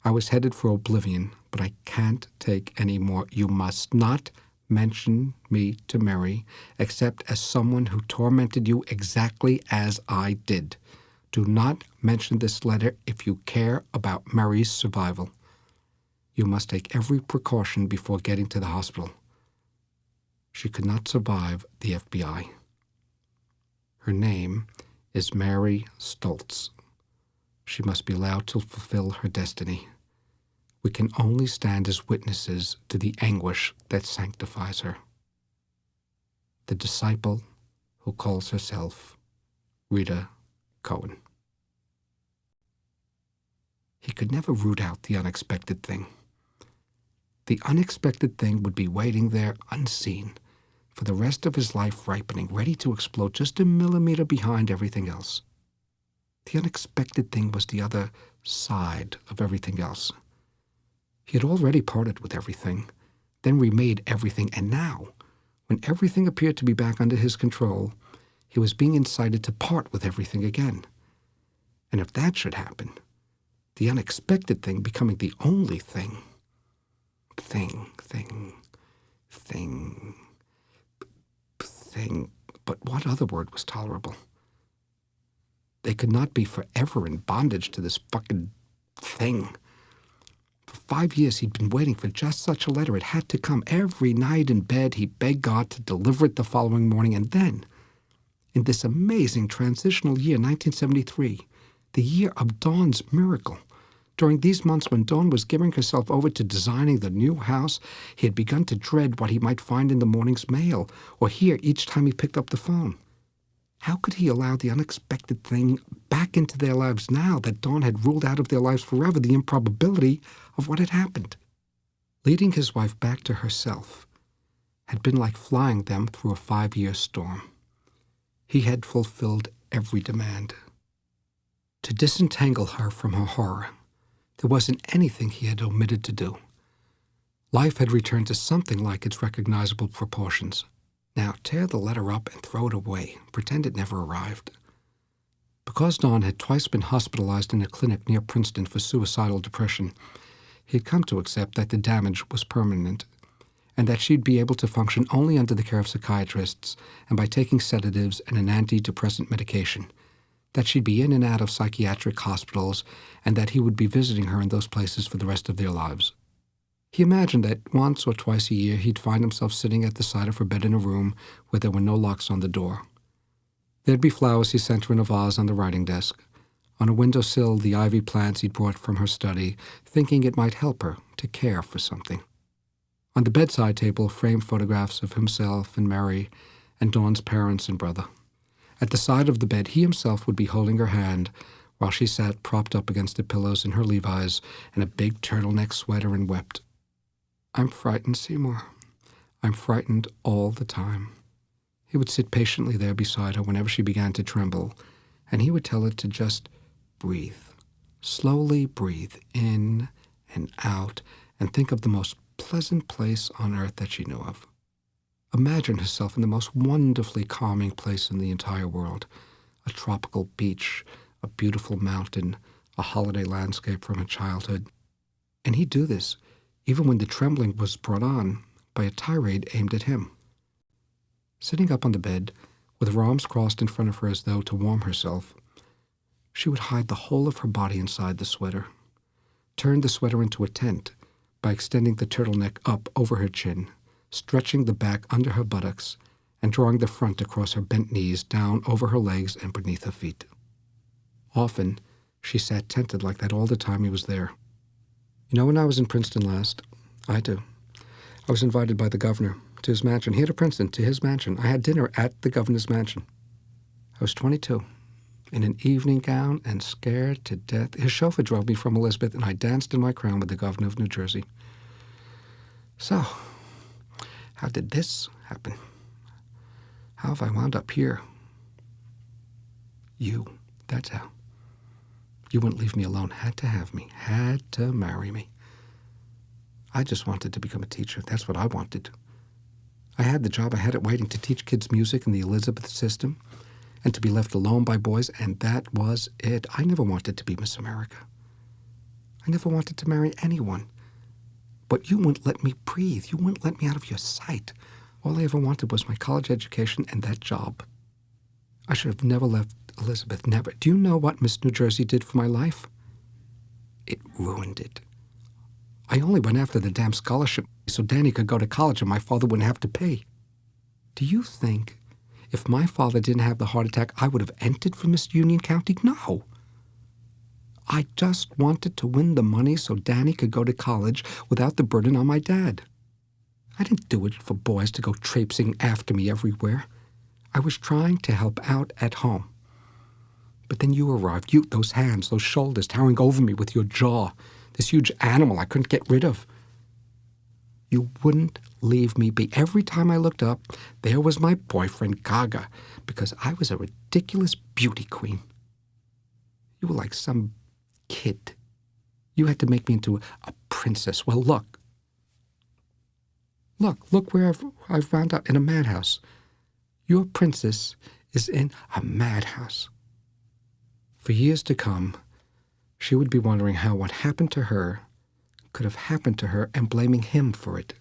I was headed for oblivion, but I can't take any more. You must not mention me to Mary, except as someone who tormented you exactly as I did. Do not mention this letter if you care about Mary's survival. You must take every precaution before getting to the hospital. She could not survive the FBI. Her name is Mary Stoltz. She must be allowed to fulfill her destiny. We can only stand as witnesses to the anguish that sanctifies her. The disciple who calls herself Rita Cohen. He could never root out the unexpected thing. The unexpected thing would be waiting there unseen, for the rest of his life ripening, ready to explode just a millimeter behind everything else. The unexpected thing was the other side of everything else. He had already parted with everything, then remade everything, and now, when everything appeared to be back under his control, he was being incited to part with everything again. And if that should happen, the unexpected thing becoming the only thing. But what other word was tolerable? They could not be forever in bondage to this fucking thing. For 5 years he'd been waiting for just such a letter. It had to come. Every night in bed he begged God to deliver it the following morning. And then, in this amazing transitional year, 1973, the year of Dawn's miracle, during these months when Dawn was giving herself over to designing the new house, he had begun to dread what he might find in the morning's mail or hear each time he picked up the phone. How could he allow the unexpected thing back into their lives now that Dawn had ruled out of their lives forever the improbability of what had happened? Leading his wife back to herself had been like flying them through a 5-year storm. He had fulfilled every demand. To disentangle her from her horror, there wasn't anything he had omitted to do. Life had returned to something like its recognizable proportions. Now tear the letter up and throw it away. Pretend it never arrived. Because Dawn had twice been hospitalized in a clinic near Princeton for suicidal depression, he had come to accept that the damage was permanent, and that she'd be able to function only under the care of psychiatrists and by taking sedatives and an antidepressant medication, that she'd be in and out of psychiatric hospitals, and that he would be visiting her in those places for the rest of their lives. He imagined that once or twice a year he'd find himself sitting at the side of her bed in a room where there were no locks on the door. There'd be flowers he sent her in a vase on the writing desk. On a windowsill, the ivy plants he'd brought from her study, thinking it might help her to care for something. On the bedside table, framed photographs of himself and Mary and Dawn's parents and brother. At the side of the bed, he himself would be holding her hand while she sat propped up against the pillows in her Levi's and a big turtleneck sweater and wept. "I'm frightened, Seymour. I'm frightened all the time." He would sit patiently there beside her whenever she began to tremble, and he would tell her to just breathe. Slowly breathe in and out and think of the most pleasant place on earth that she knew of. Imagine herself in the most wonderfully calming place in the entire world. A tropical beach, a beautiful mountain, a holiday landscape from her childhood. And he'd do this even when the trembling was brought on by a tirade aimed at him. Sitting up on the bed, with her arms crossed in front of her as though to warm herself, she would hide the whole of her body inside the sweater, turn the sweater into a tent by extending the turtleneck up over her chin, stretching the back under her buttocks, and drawing the front across her bent knees down over her legs and beneath her feet. Often, she sat tented like that all the time he was there. You know, when I was in Princeton last, I was invited by the governor to his mansion. Here to Princeton, to his mansion. I had dinner at the governor's mansion. I was 22, in an evening gown and scared to death. His chauffeur drove me from Elizabeth, and I danced in my crown with the governor of New Jersey. So, how did this happen? How have I wound up here? You, that's how. You wouldn't leave me alone, had to have me, had to marry me. I just wanted to become a teacher. That's what I wanted. I had the job. I had it waiting to teach kids music in the Elizabeth system and to be left alone by boys, and that was it. I never wanted to be Miss America. I never wanted to marry anyone. But you wouldn't let me breathe. You wouldn't let me out of your sight. All I ever wanted was my college education and that job. I should have never left Elizabeth, never. Do you know what Miss New Jersey did for my life? It ruined it. I only went after the damn scholarship so Danny could go to college and my father wouldn't have to pay. Do you think if my father didn't have the heart attack, I would have entered for Miss Union County? No. I just wanted to win the money so Danny could go to college without the burden on my dad. I didn't do it for boys to go traipsing after me everywhere. I was trying to help out at home. But then you arrived, you, those hands, those shoulders, towering over me with your jaw, this huge animal I couldn't get rid of. You wouldn't leave me be. Every time I looked up, there was my boyfriend Gaga, because I was a ridiculous beauty queen. You were like some kid. You had to make me into a princess. Well, look where I've wound up, in a madhouse. Your princess is in a madhouse. For years to come, she would be wondering how what happened to her could have happened to her and blaming him for it.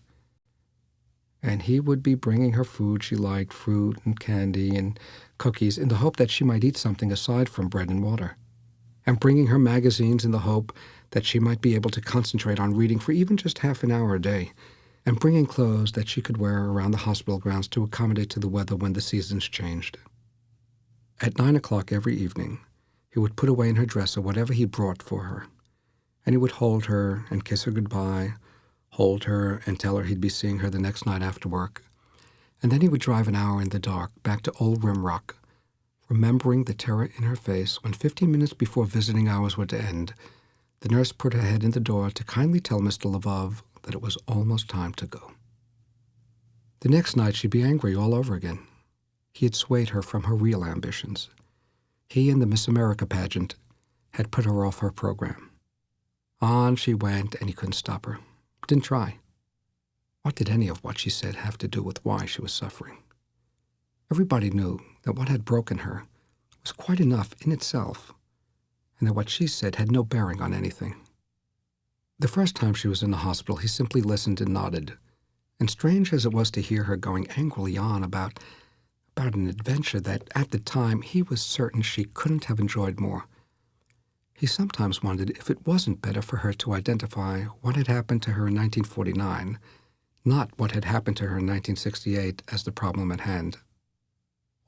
And he would be bringing her food she liked, fruit and candy and cookies, in the hope that she might eat something aside from bread and water, and bringing her magazines in the hope that she might be able to concentrate on reading for even just half an hour a day, and bringing clothes that she could wear around the hospital grounds to accommodate to the weather when the seasons changed. At 9 o'clock every evening, he would put away in her dresser whatever he brought for her, and he would hold her and kiss her goodbye, hold her and tell her he'd be seeing her the next night after work, and then he would drive an hour in the dark back to Old Rimrock, remembering the terror in her face when 15 minutes before visiting hours were to end, the nurse put her head in the door to kindly tell Mr. Lvov that it was almost time to go. The next night she'd be angry all over again. He had swayed her from her real ambitions. He and the Miss America pageant had put her off her program. On she went, and he couldn't stop her. Didn't try. What did any of what she said have to do with why she was suffering? Everybody knew that what had broken her was quite enough in itself, and that what she said had no bearing on anything. The first time she was in the hospital, he simply listened and nodded, and strange as it was to hear her going angrily on about an adventure that, at the time, he was certain she couldn't have enjoyed more, he sometimes wondered if it wasn't better for her to identify what had happened to her in 1949, not what had happened to her in 1968, as the problem at hand.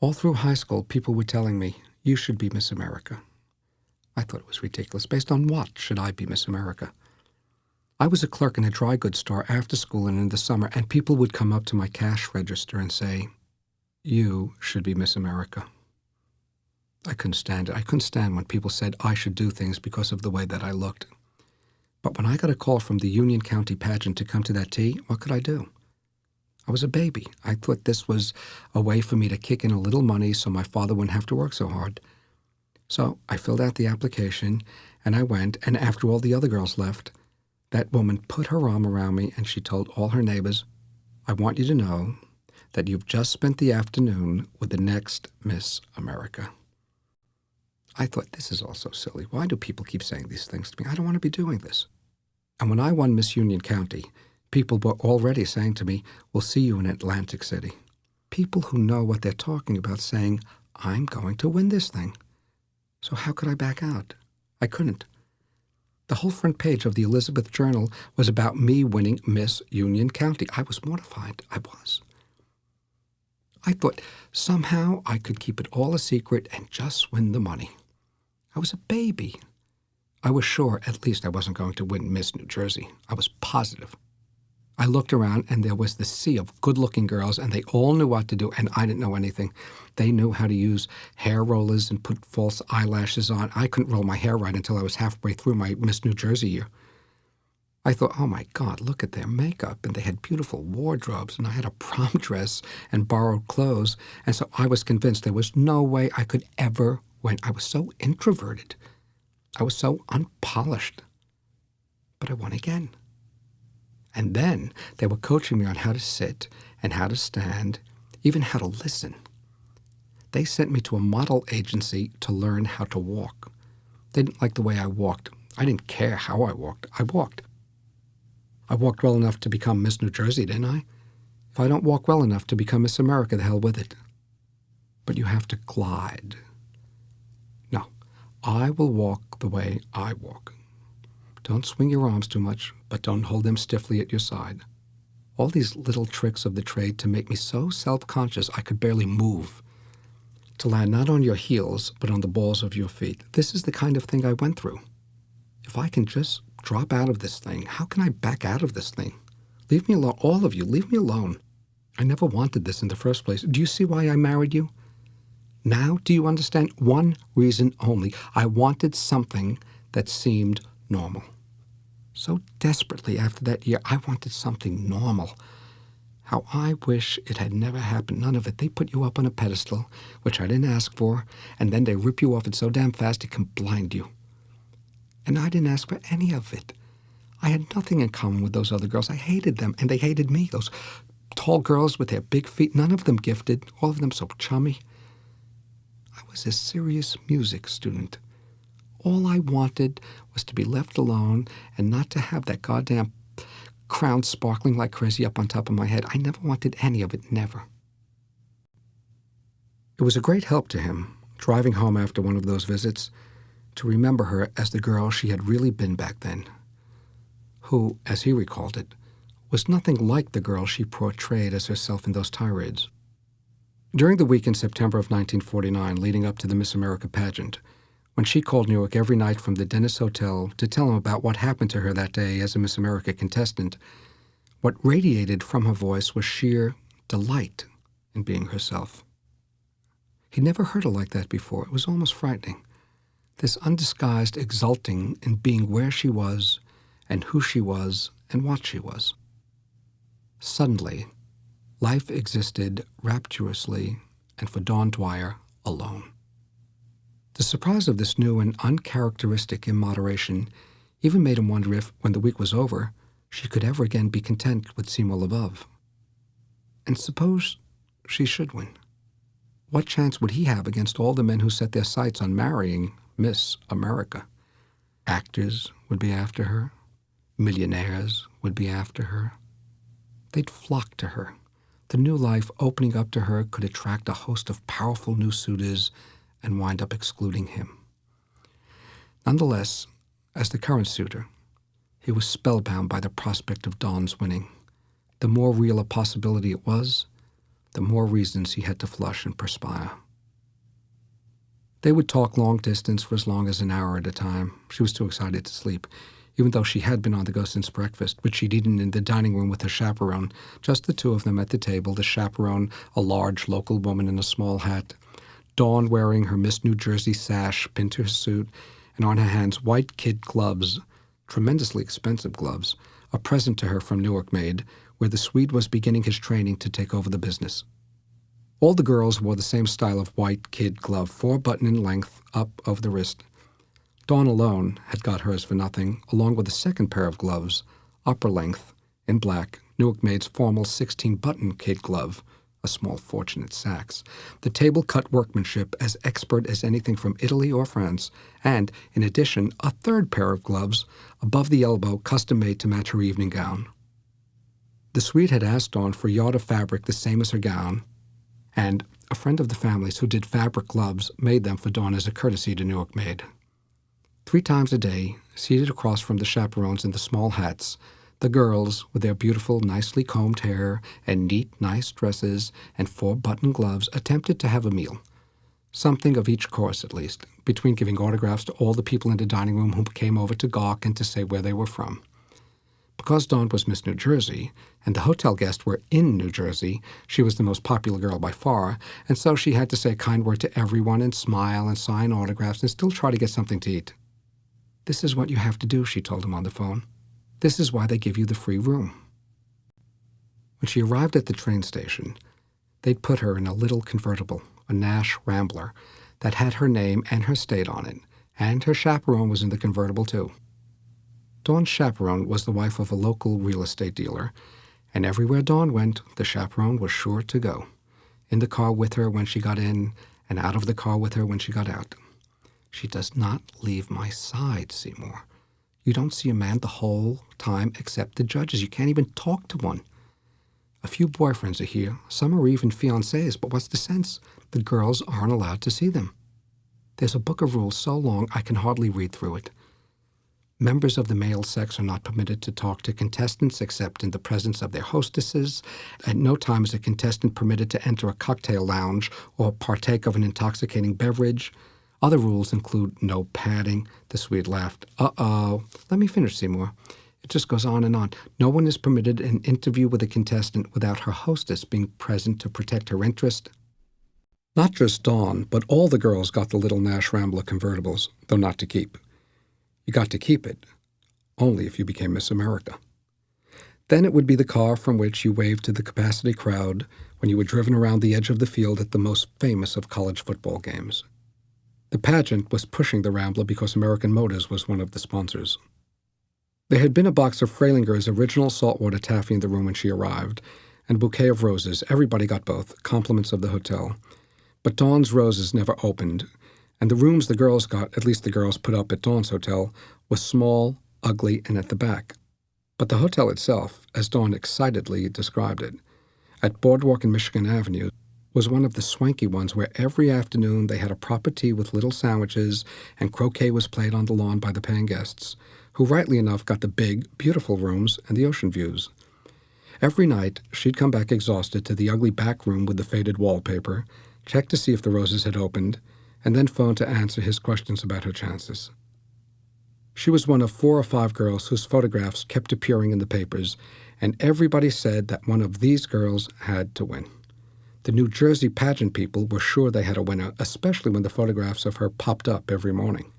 All through high school, people were telling me, "You should be Miss America." I thought it was ridiculous. Based on what should I be Miss America? I was a clerk in a dry goods store after school and in the summer, and people would come up to my cash register and say, "You should be Miss America." I couldn't stand it. I couldn't stand when people said I should do things because of the way that I looked. But when I got a call from the Union County pageant to come to that tea, what could I do? I was a baby. I thought this was a way for me to kick in a little money so my father wouldn't have to work so hard. So I filled out the application, and I went, and after all the other girls left, that woman put her arm around me and she told all her neighbors, "I want you to know that you've just spent the afternoon with the next Miss America." I thought, this is all so silly. Why do people keep saying these things to me? I don't want to be doing this. And when I won Miss Union County, people were already saying to me, "We'll see you in Atlantic City." People who know what they're talking about saying, "I'm going to win this thing." So how could I back out? I couldn't. The whole front page of the Elizabeth Journal was about me winning Miss Union County. I was mortified. I was. I thought somehow I could keep it all a secret and just win the money. I was a baby. I was sure at least I wasn't going to win Miss New Jersey. I was positive. I looked around, and there was this sea of good-looking girls, and they all knew what to do, and I didn't know anything. They knew how to use hair rollers and put false eyelashes on. I couldn't roll my hair right until I was halfway through my Miss New Jersey year. I thought, oh my God, look at their makeup, and they had beautiful wardrobes, and I had a prom dress and borrowed clothes, and so I was convinced there was no way I could ever win. I was so introverted. I was so unpolished. But I won again. And then they were coaching me on how to sit and how to stand, even how to listen. They sent me to a model agency to learn how to walk. They didn't like the way I walked. I didn't care how I walked. I walked. I walked well enough to become Miss New Jersey, didn't I? If I don't walk well enough to become Miss America, the hell with it. But you have to glide. No, I will walk the way I walk. Don't swing your arms too much, but don't hold them stiffly at your side. All these little tricks of the trade to make me so self-conscious I could barely move. To land not on your heels, but on the balls of your feet. This is the kind of thing I went through. If I can just drop out of this thing, how can I back out of this thing? Leave me alone. All of you, leave me alone. I never wanted this in the first place. Do you see why I married you? Now do you understand? One reason only. I wanted something that seemed normal. So desperately after that year, I wanted something normal. How I wish it had never happened. None of it. They put you up on a pedestal, which I didn't ask for, and then they rip you off it so damn fast it can blind you. And I didn't ask for any of it. I had nothing in common with those other girls. I hated them, and they hated me. Those tall girls with their big feet, none of them gifted, all of them so chummy. I was a serious music student. All I wanted was to be left alone and not to have that goddamn crown sparkling like crazy up on top of my head. I never wanted any of it, never. It was a great help to him, driving home after one of those visits, to remember her as the girl she had really been back then, who, as he recalled it, was nothing like the girl she portrayed as herself in those tirades. During the week in September of 1949, leading up to the Miss America pageant, when she called New York every night from the Dennis Hotel to tell him about what happened to her that day as a Miss America contestant, what radiated from her voice was sheer delight in being herself. He'd never heard her like that before. It was almost frightening. This undisguised exulting in being where she was and who she was and what she was. Suddenly, life existed rapturously and for Dawn Dwyer alone. The surprise of this new and uncharacteristic immoderation even made him wonder if, when the week was over, she could ever again be content with Seymour LeBeau. And suppose she should win. What chance would he have against all the men who set their sights on marrying Miss America? Actors would be after her. Millionaires would be after her. They'd flock to her. The new life opening up to her could attract a host of powerful new suitors and wind up excluding him. Nonetheless, as the current suitor, he was spellbound by the prospect of Dawn's winning. The more real a possibility it was, the more reasons he had to flush and perspire. They would talk long distance for as long as an hour at a time. She was too excited to sleep, even though she had been on the go since breakfast, which she'd eaten in the dining room with her chaperone, just the two of them at the table, the chaperone, a large local woman in a small hat, Dawn wearing her Miss New Jersey sash pinned to her suit, and on her hands white kid gloves, tremendously expensive gloves, a present to her from Newark made, where the Swede was beginning his training to take over the business. All the girls wore the same style of white kid glove, 4-button in length, up over the wrist. Dawn alone had got hers for nothing, along with a second pair of gloves, upper length, in black, Newark made's formal 16-button kid glove, a small fortune at Saks, the table-cut workmanship as expert as anything from Italy or France, and, in addition, a third pair of gloves, above the elbow, custom-made to match her evening gown. The Swede had asked Dawn for a yard of fabric the same as her gown, and a friend of the family's who did fabric gloves made them for Dawn as a courtesy to Newark Maid. 3 times a day, seated across from the chaperones in the small hats, the girls, with their beautiful, nicely combed hair and neat, nice dresses and 4-button gloves, attempted to have a meal. Something of each course, at least, between giving autographs to all the people in the dining room who came over to gawk and to say where they were from. Because Dawn was Miss New Jersey, and the hotel guests were in New Jersey, she was the most popular girl by far, and so she had to say a kind word to everyone and smile and sign autographs and still try to get something to eat. "This is what you have to do," she told him on the phone. "This is why they give you the free room." When she arrived at the train station, they'd put her in a little convertible, a Nash Rambler, that had her name and her state on it, and her chaperone was in the convertible too. Dawn's chaperone was the wife of a local real estate dealer, and everywhere Dawn went, the chaperone was sure to go. In the car with her when she got in, and out of the car with her when she got out. "She does not leave my side, Seymour. You don't see a man the whole time except the judges. You can't even talk to one. A few boyfriends are here. Some are even fiancés, but what's the sense? The girls aren't allowed to see them. There's a book of rules so long I can hardly read through it. Members of the male sex are not permitted to talk to contestants except in the presence of their hostesses. At no time is a contestant permitted to enter a cocktail lounge or partake of an intoxicating beverage. Other rules include no padding." The Swede laughed. "Uh-oh. Let me finish, Seymour. It just goes on and on. No one is permitted an interview with a contestant without her hostess being present to protect her interest." Not just Dawn, but all the girls got the little Nash Rambler convertibles, though not to keep. You got to keep it, only if you became Miss America. Then it would be the car from which you waved to the capacity crowd when you were driven around the edge of the field at the most famous of college football games. The pageant was pushing the Rambler because American Motors was one of the sponsors. There had been a box of Frailinger's original saltwater taffy in the room when she arrived, and a bouquet of roses. Everybody got both, compliments of the hotel. But Dawn's roses never opened, and the rooms the girls got, at least the girls put up at Dawn's hotel, was small, ugly, and at the back. But the hotel itself, as Dawn excitedly described it, at Boardwalk and Michigan Avenue, was one of the swanky ones where every afternoon they had a proper tea with little sandwiches and croquet was played on the lawn by the paying guests, who rightly enough got the big, beautiful rooms and the ocean views. Every night she'd come back exhausted to the ugly back room with the faded wallpaper, check to see if the roses had opened, and then phone to answer his questions about her chances. She was one of 4 or 5 girls whose photographs kept appearing in the papers, and everybody said that one of these girls had to win. The New Jersey pageant people were sure they had a winner, especially when the photographs of her popped up every morning.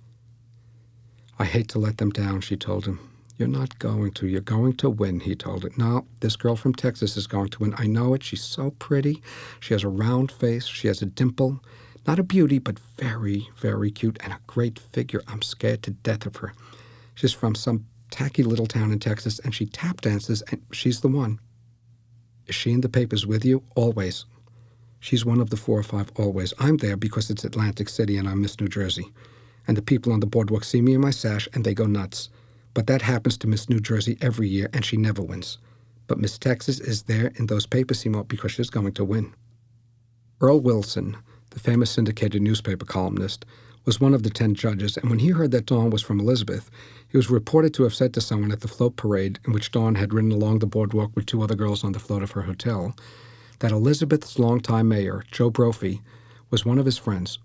"I hate to let them down," she told him. "You're not going to. You're going to win," he told her. "No, this girl from Texas is going to win. I know it. She's so pretty. She has a round face. She has a dimple. Not a beauty, but very, very cute, and a great figure. I'm scared to death of her. She's from some tacky little town in Texas, and she tap dances, and she's the one." "Is she in the papers with you?" "Always. She's one of the 4 or 5 always. I'm there because it's Atlantic City and I'm Miss New Jersey. And the people on the boardwalk see me in my sash and they go nuts. But that happens to Miss New Jersey every year and she never wins. But Miss Texas is there in those papers, Seymour, because she's going to win." Earl Wilson, the famous syndicated newspaper columnist, was one of the 10 judges, and when he heard that Dawn was from Elizabeth, he was reported to have said to someone at the float parade in which Dawn had ridden along the boardwalk with 2 other girls on the float of her hotel, that Elizabeth's longtime mayor, Joe Brophy, was one of his friends.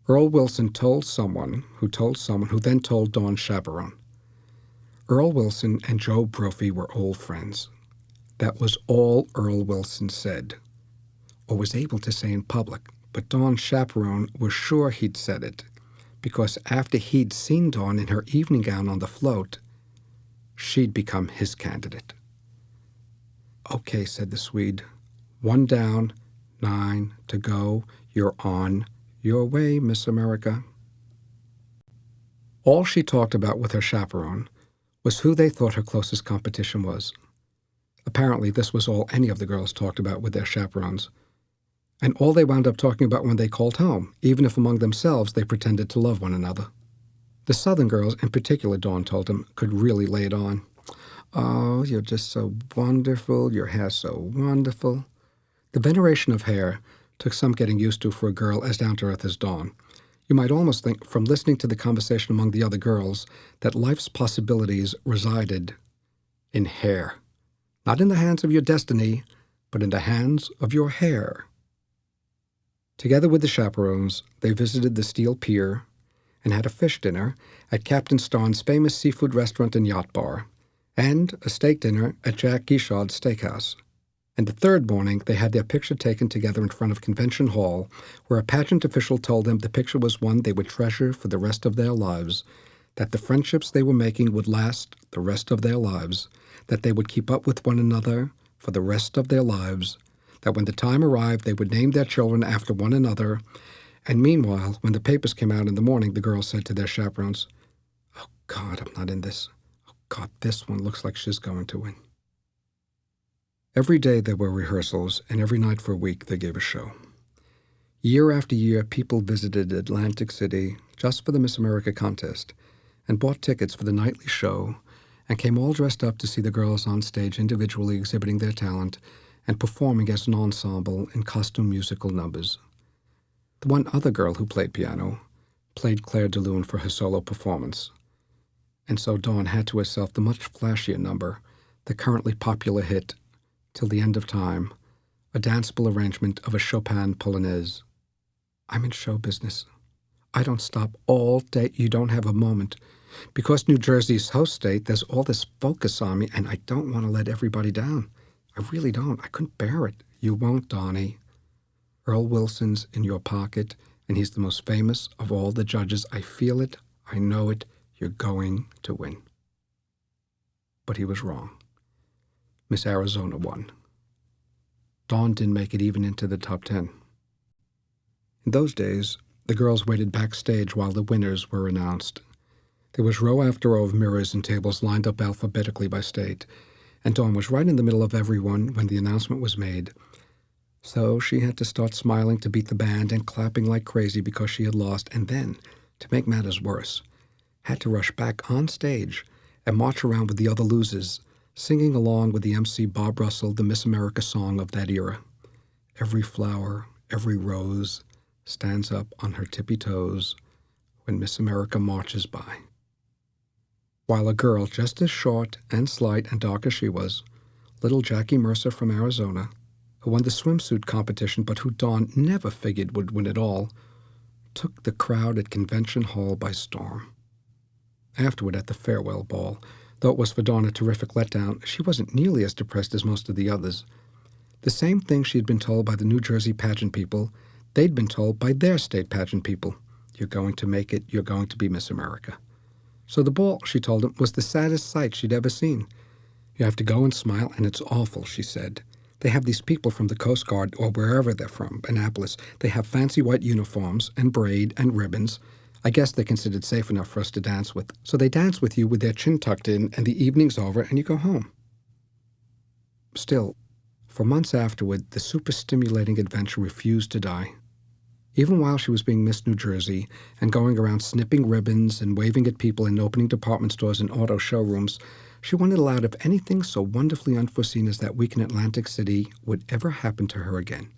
Earl Wilson told someone who then told Dawn's chaperone. Earl Wilson and Joe Brophy were old friends. That was all Earl Wilson said, or was able to say in public, but Dawn's chaperone was sure he'd said it, because after he'd seen Dawn in her evening gown on the float, she'd become his candidate. "Okay," said the Swede. "1 down, 9 to go. You're on your way, Miss America." All she talked about with her chaperone was who they thought her closest competition was. Apparently, this was all any of the girls talked about with their chaperones, and all they wound up talking about when they called home, even if among themselves they pretended to love one another. The Southern girls, in particular, Dawn told him, could really lay it on. "Oh, you're just so wonderful. Your hair's so wonderful." The veneration of hair took some getting used to for a girl as down-to-earth as Dawn. You might almost think, from listening to the conversation among the other girls, that life's possibilities resided in hair. Not in the hands of your destiny, but in the hands of your hair. Together with the chaperones, they visited the Steel Pier and had a fish dinner at Captain Starn's famous seafood restaurant and yacht bar, and a steak dinner at Jack Guichaud's steakhouse. And the 3rd morning, they had their picture taken together in front of Convention Hall, where a pageant official told them the picture was one they would treasure for the rest of their lives, that the friendships they were making would last the rest of their lives, that they would keep up with one another for the rest of their lives, that when the time arrived, they would name their children after one another. And meanwhile, when the papers came out in the morning, the girls said to their chaperones, "Oh, God, I'm not in this. Oh, God, this one looks like she's going to win." Every day there were rehearsals, and every night for a week they gave a show. Year after year, people visited Atlantic City just for the Miss America contest and bought tickets for the nightly show and came all dressed up to see the girls on stage individually exhibiting their talent and performing as an ensemble in costume musical numbers. The one other girl who played piano played Claire de Lune for her solo performance, and so Dawn had to herself the much flashier number, the currently popular hit, "Till the End of Time," a danceable arrangement of a Chopin Polonaise. "I'm in show business. I don't stop all day. You don't have a moment. Because New Jersey's host state, there's all this focus on me, and I don't want to let everybody down. I really don't. I couldn't bear it." "You won't, Donnie. Earl Wilson's in your pocket, and he's the most famous of all the judges. I feel it. I know it. You're going to win." But he was wrong. Miss Arizona won. Dawn didn't make it even into the top 10. In those days, the girls waited backstage while the winners were announced. There was row after row of mirrors and tables lined up alphabetically by state, and Dawn was right in the middle of everyone when the announcement was made. So she had to start smiling to beat the band and clapping like crazy because she had lost, and then, to make matters worse, had to rush back on stage and march around with the other losers, singing along with the MC Bob Russell the Miss America song of that era. Every flower, every rose, stands up on her tippy toes when Miss America marches by. While a girl just as short and slight and dark as she was, little Jackie Mercer from Arizona, who won the swimsuit competition but who Dawn never figured would win it all, took the crowd at Convention Hall by storm. Afterward, at the farewell ball, though it was for Dawn a terrific letdown, she wasn't nearly as depressed as most of the others. The same thing she had been told by the New Jersey pageant people, they'd been told by their state pageant people. You're going to make it, you're going to be Miss America. So the ball, she told them, was the saddest sight she'd ever seen. You have to go and smile, and it's awful, she said. They have these people from the Coast Guard, or wherever they're from, Annapolis. They have fancy white uniforms and braid and ribbons. I guess they're considered safe enough for us to dance with. So they dance with you with their chin tucked in, and the evening's over, and you go home. Still, for months afterward, the super-stimulating adventure refused to die. Even while she was being Miss New Jersey and going around snipping ribbons and waving at people and opening department stores and auto showrooms, she wondered aloud if anything so wonderfully unforeseen as that week in Atlantic City would ever happen to her again.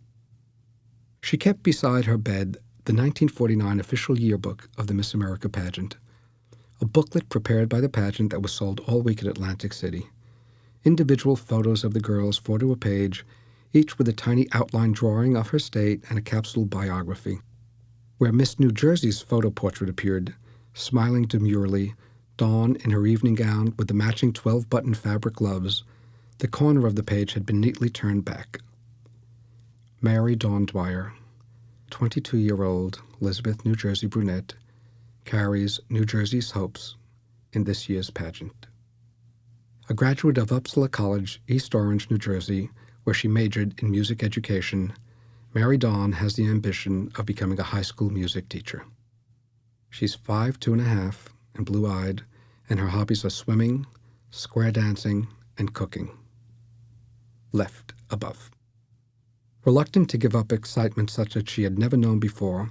She kept beside her bed the 1949 official yearbook of the Miss America pageant, a booklet prepared by the pageant that was sold all week at Atlantic City. Individual photos of the girls, 4 to a page, each with a tiny outline drawing of her state and a capsule biography. Where Miss New Jersey's photo portrait appeared, smiling demurely, Dawn in her evening gown with the matching 12-button fabric gloves, the corner of the page had been neatly turned back. Mary Dawn Dwyer, 22-year-old Elizabeth, New Jersey brunette, carries New Jersey's hopes in this year's pageant. A graduate of Uppsala College, East Orange, New Jersey, where she majored in music education, Mary Dawn has the ambition of becoming a high school music teacher. She's 5'2.5" and blue-eyed, and her hobbies are swimming, square dancing, and cooking. Left above. Reluctant to give up excitement such as she had never known before,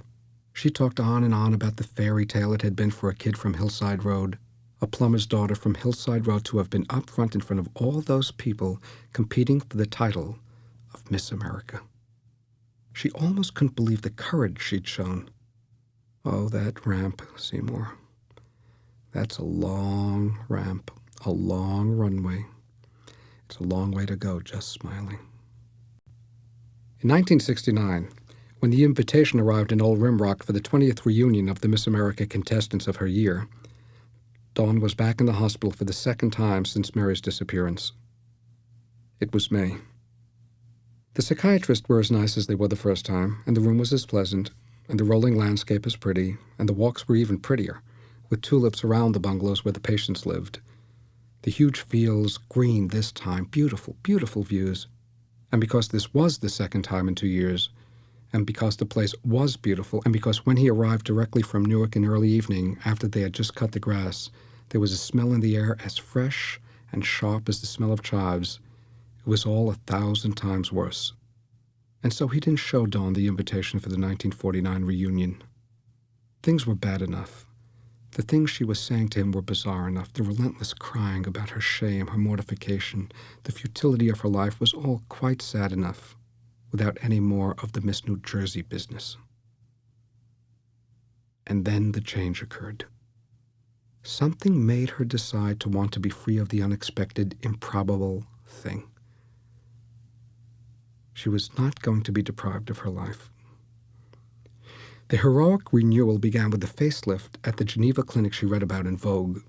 she talked on and on about the fairy tale it had been for a kid from Hillside Road, a plumber's daughter from Hillside Road, to have been up front in front of all those people competing for the title of Miss America. She almost couldn't believe the courage she'd shown. Oh, that ramp, Seymour. That's a long ramp, a long runway. It's a long way to go just smiling. In 1969, when the invitation arrived in Old Rimrock for the 20th reunion of the Miss America contestants of her year, Dawn was back in the hospital for the second time since Mary's disappearance. It was May. The psychiatrists were as nice as they were the first time, and the room was as pleasant, and the rolling landscape as pretty, and the walks were even prettier, with tulips around the bungalows where the patients lived. The huge fields, green this time, beautiful, beautiful views. And because this was the second time in 2 years, and because the place was beautiful, and because when he arrived directly from Newark in early evening after they had just cut the grass, there was a smell in the air as fresh and sharp as the smell of chives, it was all 1,000 times worse. And so he didn't show Dawn the invitation for the 1949 reunion. Things were bad enough. The things she was saying to him were bizarre enough. The relentless crying about her shame, her mortification, the futility of her life was all quite sad enough, without any more of the Miss New Jersey business. And then the change occurred. Something made her decide to want to be free of the unexpected, improbable thing. She was not going to be deprived of her life. The heroic renewal began with the facelift at the Geneva clinic she read about in Vogue.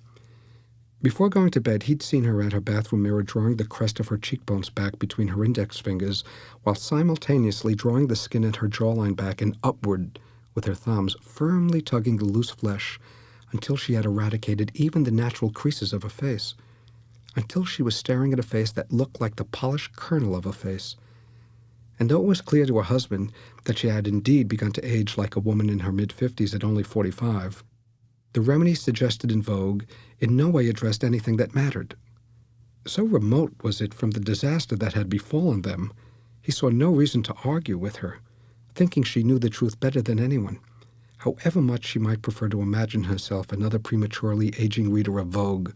Before going to bed, he'd seen her at her bathroom mirror drawing the crest of her cheekbones back between her index fingers, while simultaneously drawing the skin at her jawline back and upward with her thumbs, firmly tugging the loose flesh until she had eradicated even the natural creases of her face. until she was staring at a face that looked like the polished kernel of a face. And though it was clear to her husband that she had indeed begun to age like a woman in her mid-50s at only 45, the remedy suggested in vogue in no way addressed anything that mattered. So remote was it from the disaster that had befallen them, he saw no reason to argue with her, thinking she knew the truth better than anyone, however much she might prefer to imagine herself another prematurely aging reader of Vogue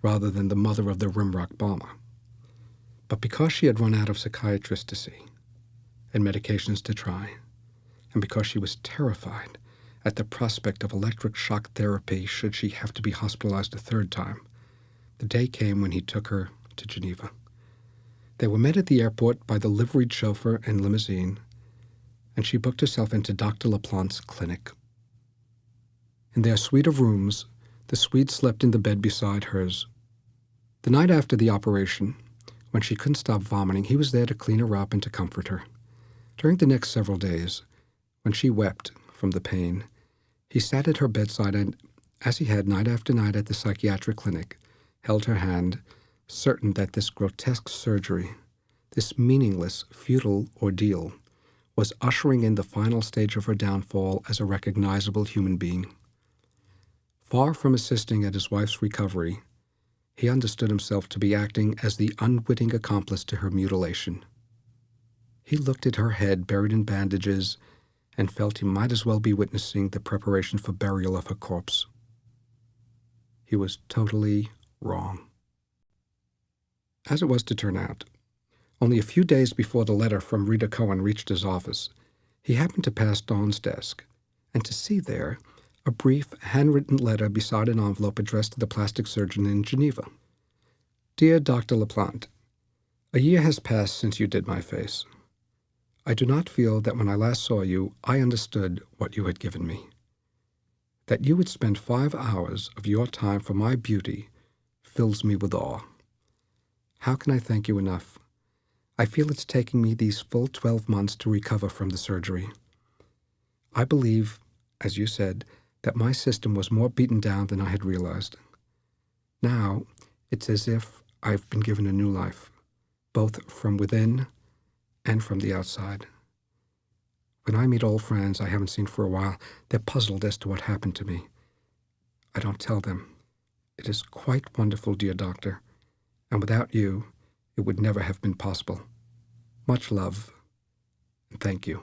rather than the mother of the Rimrock bomber. But because she had run out of psychiatrists to see and medications to try, and because she was terrified at the prospect of electric shock therapy should she have to be hospitalized a third time, the day came when he took her to Geneva. They were met at the airport by the liveried chauffeur and limousine, and she booked herself into Dr. Laplante's clinic. In their suite of rooms, the Swede slept in the bed beside hers. The night after the operation, when she couldn't stop vomiting, he was there to clean her up and to comfort her. During the next several days, when she wept from the pain, he sat at her bedside and, as he had night after night at the psychiatric clinic, held her hand, certain that this grotesque surgery, this meaningless, futile ordeal, was ushering in the final stage of her downfall as a recognizable human being. Far from assisting at his wife's recovery, he understood himself to be acting as the unwitting accomplice to her mutilation. He looked at her head buried in bandages and felt he might as well be witnessing the preparation for burial of her corpse. He was totally wrong. As it was to turn out, only a few days before the letter from Rita Cohen reached his office, he happened to pass Dawn's desk and to see there a brief, handwritten letter beside an envelope addressed to the plastic surgeon in Geneva. Dear Dr. Laplante, a year has passed since you did my face. I do not feel that when I last saw you, I understood what you had given me. That you would spend 5 hours of your time for my beauty fills me with awe. How can I thank you enough? I feel it's taking me these full 12 months to recover from the surgery. I believe, as you said, that my system was more beaten down than I had realized. Now, it's as if I've been given a new life, both from within and from the outside. When I meet old friends I haven't seen for a while, they're puzzled as to what happened to me. I don't tell them. It is quite wonderful, dear doctor, and without you, it would never have been possible. Much love, and thank you.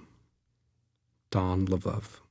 Dawn Lvov.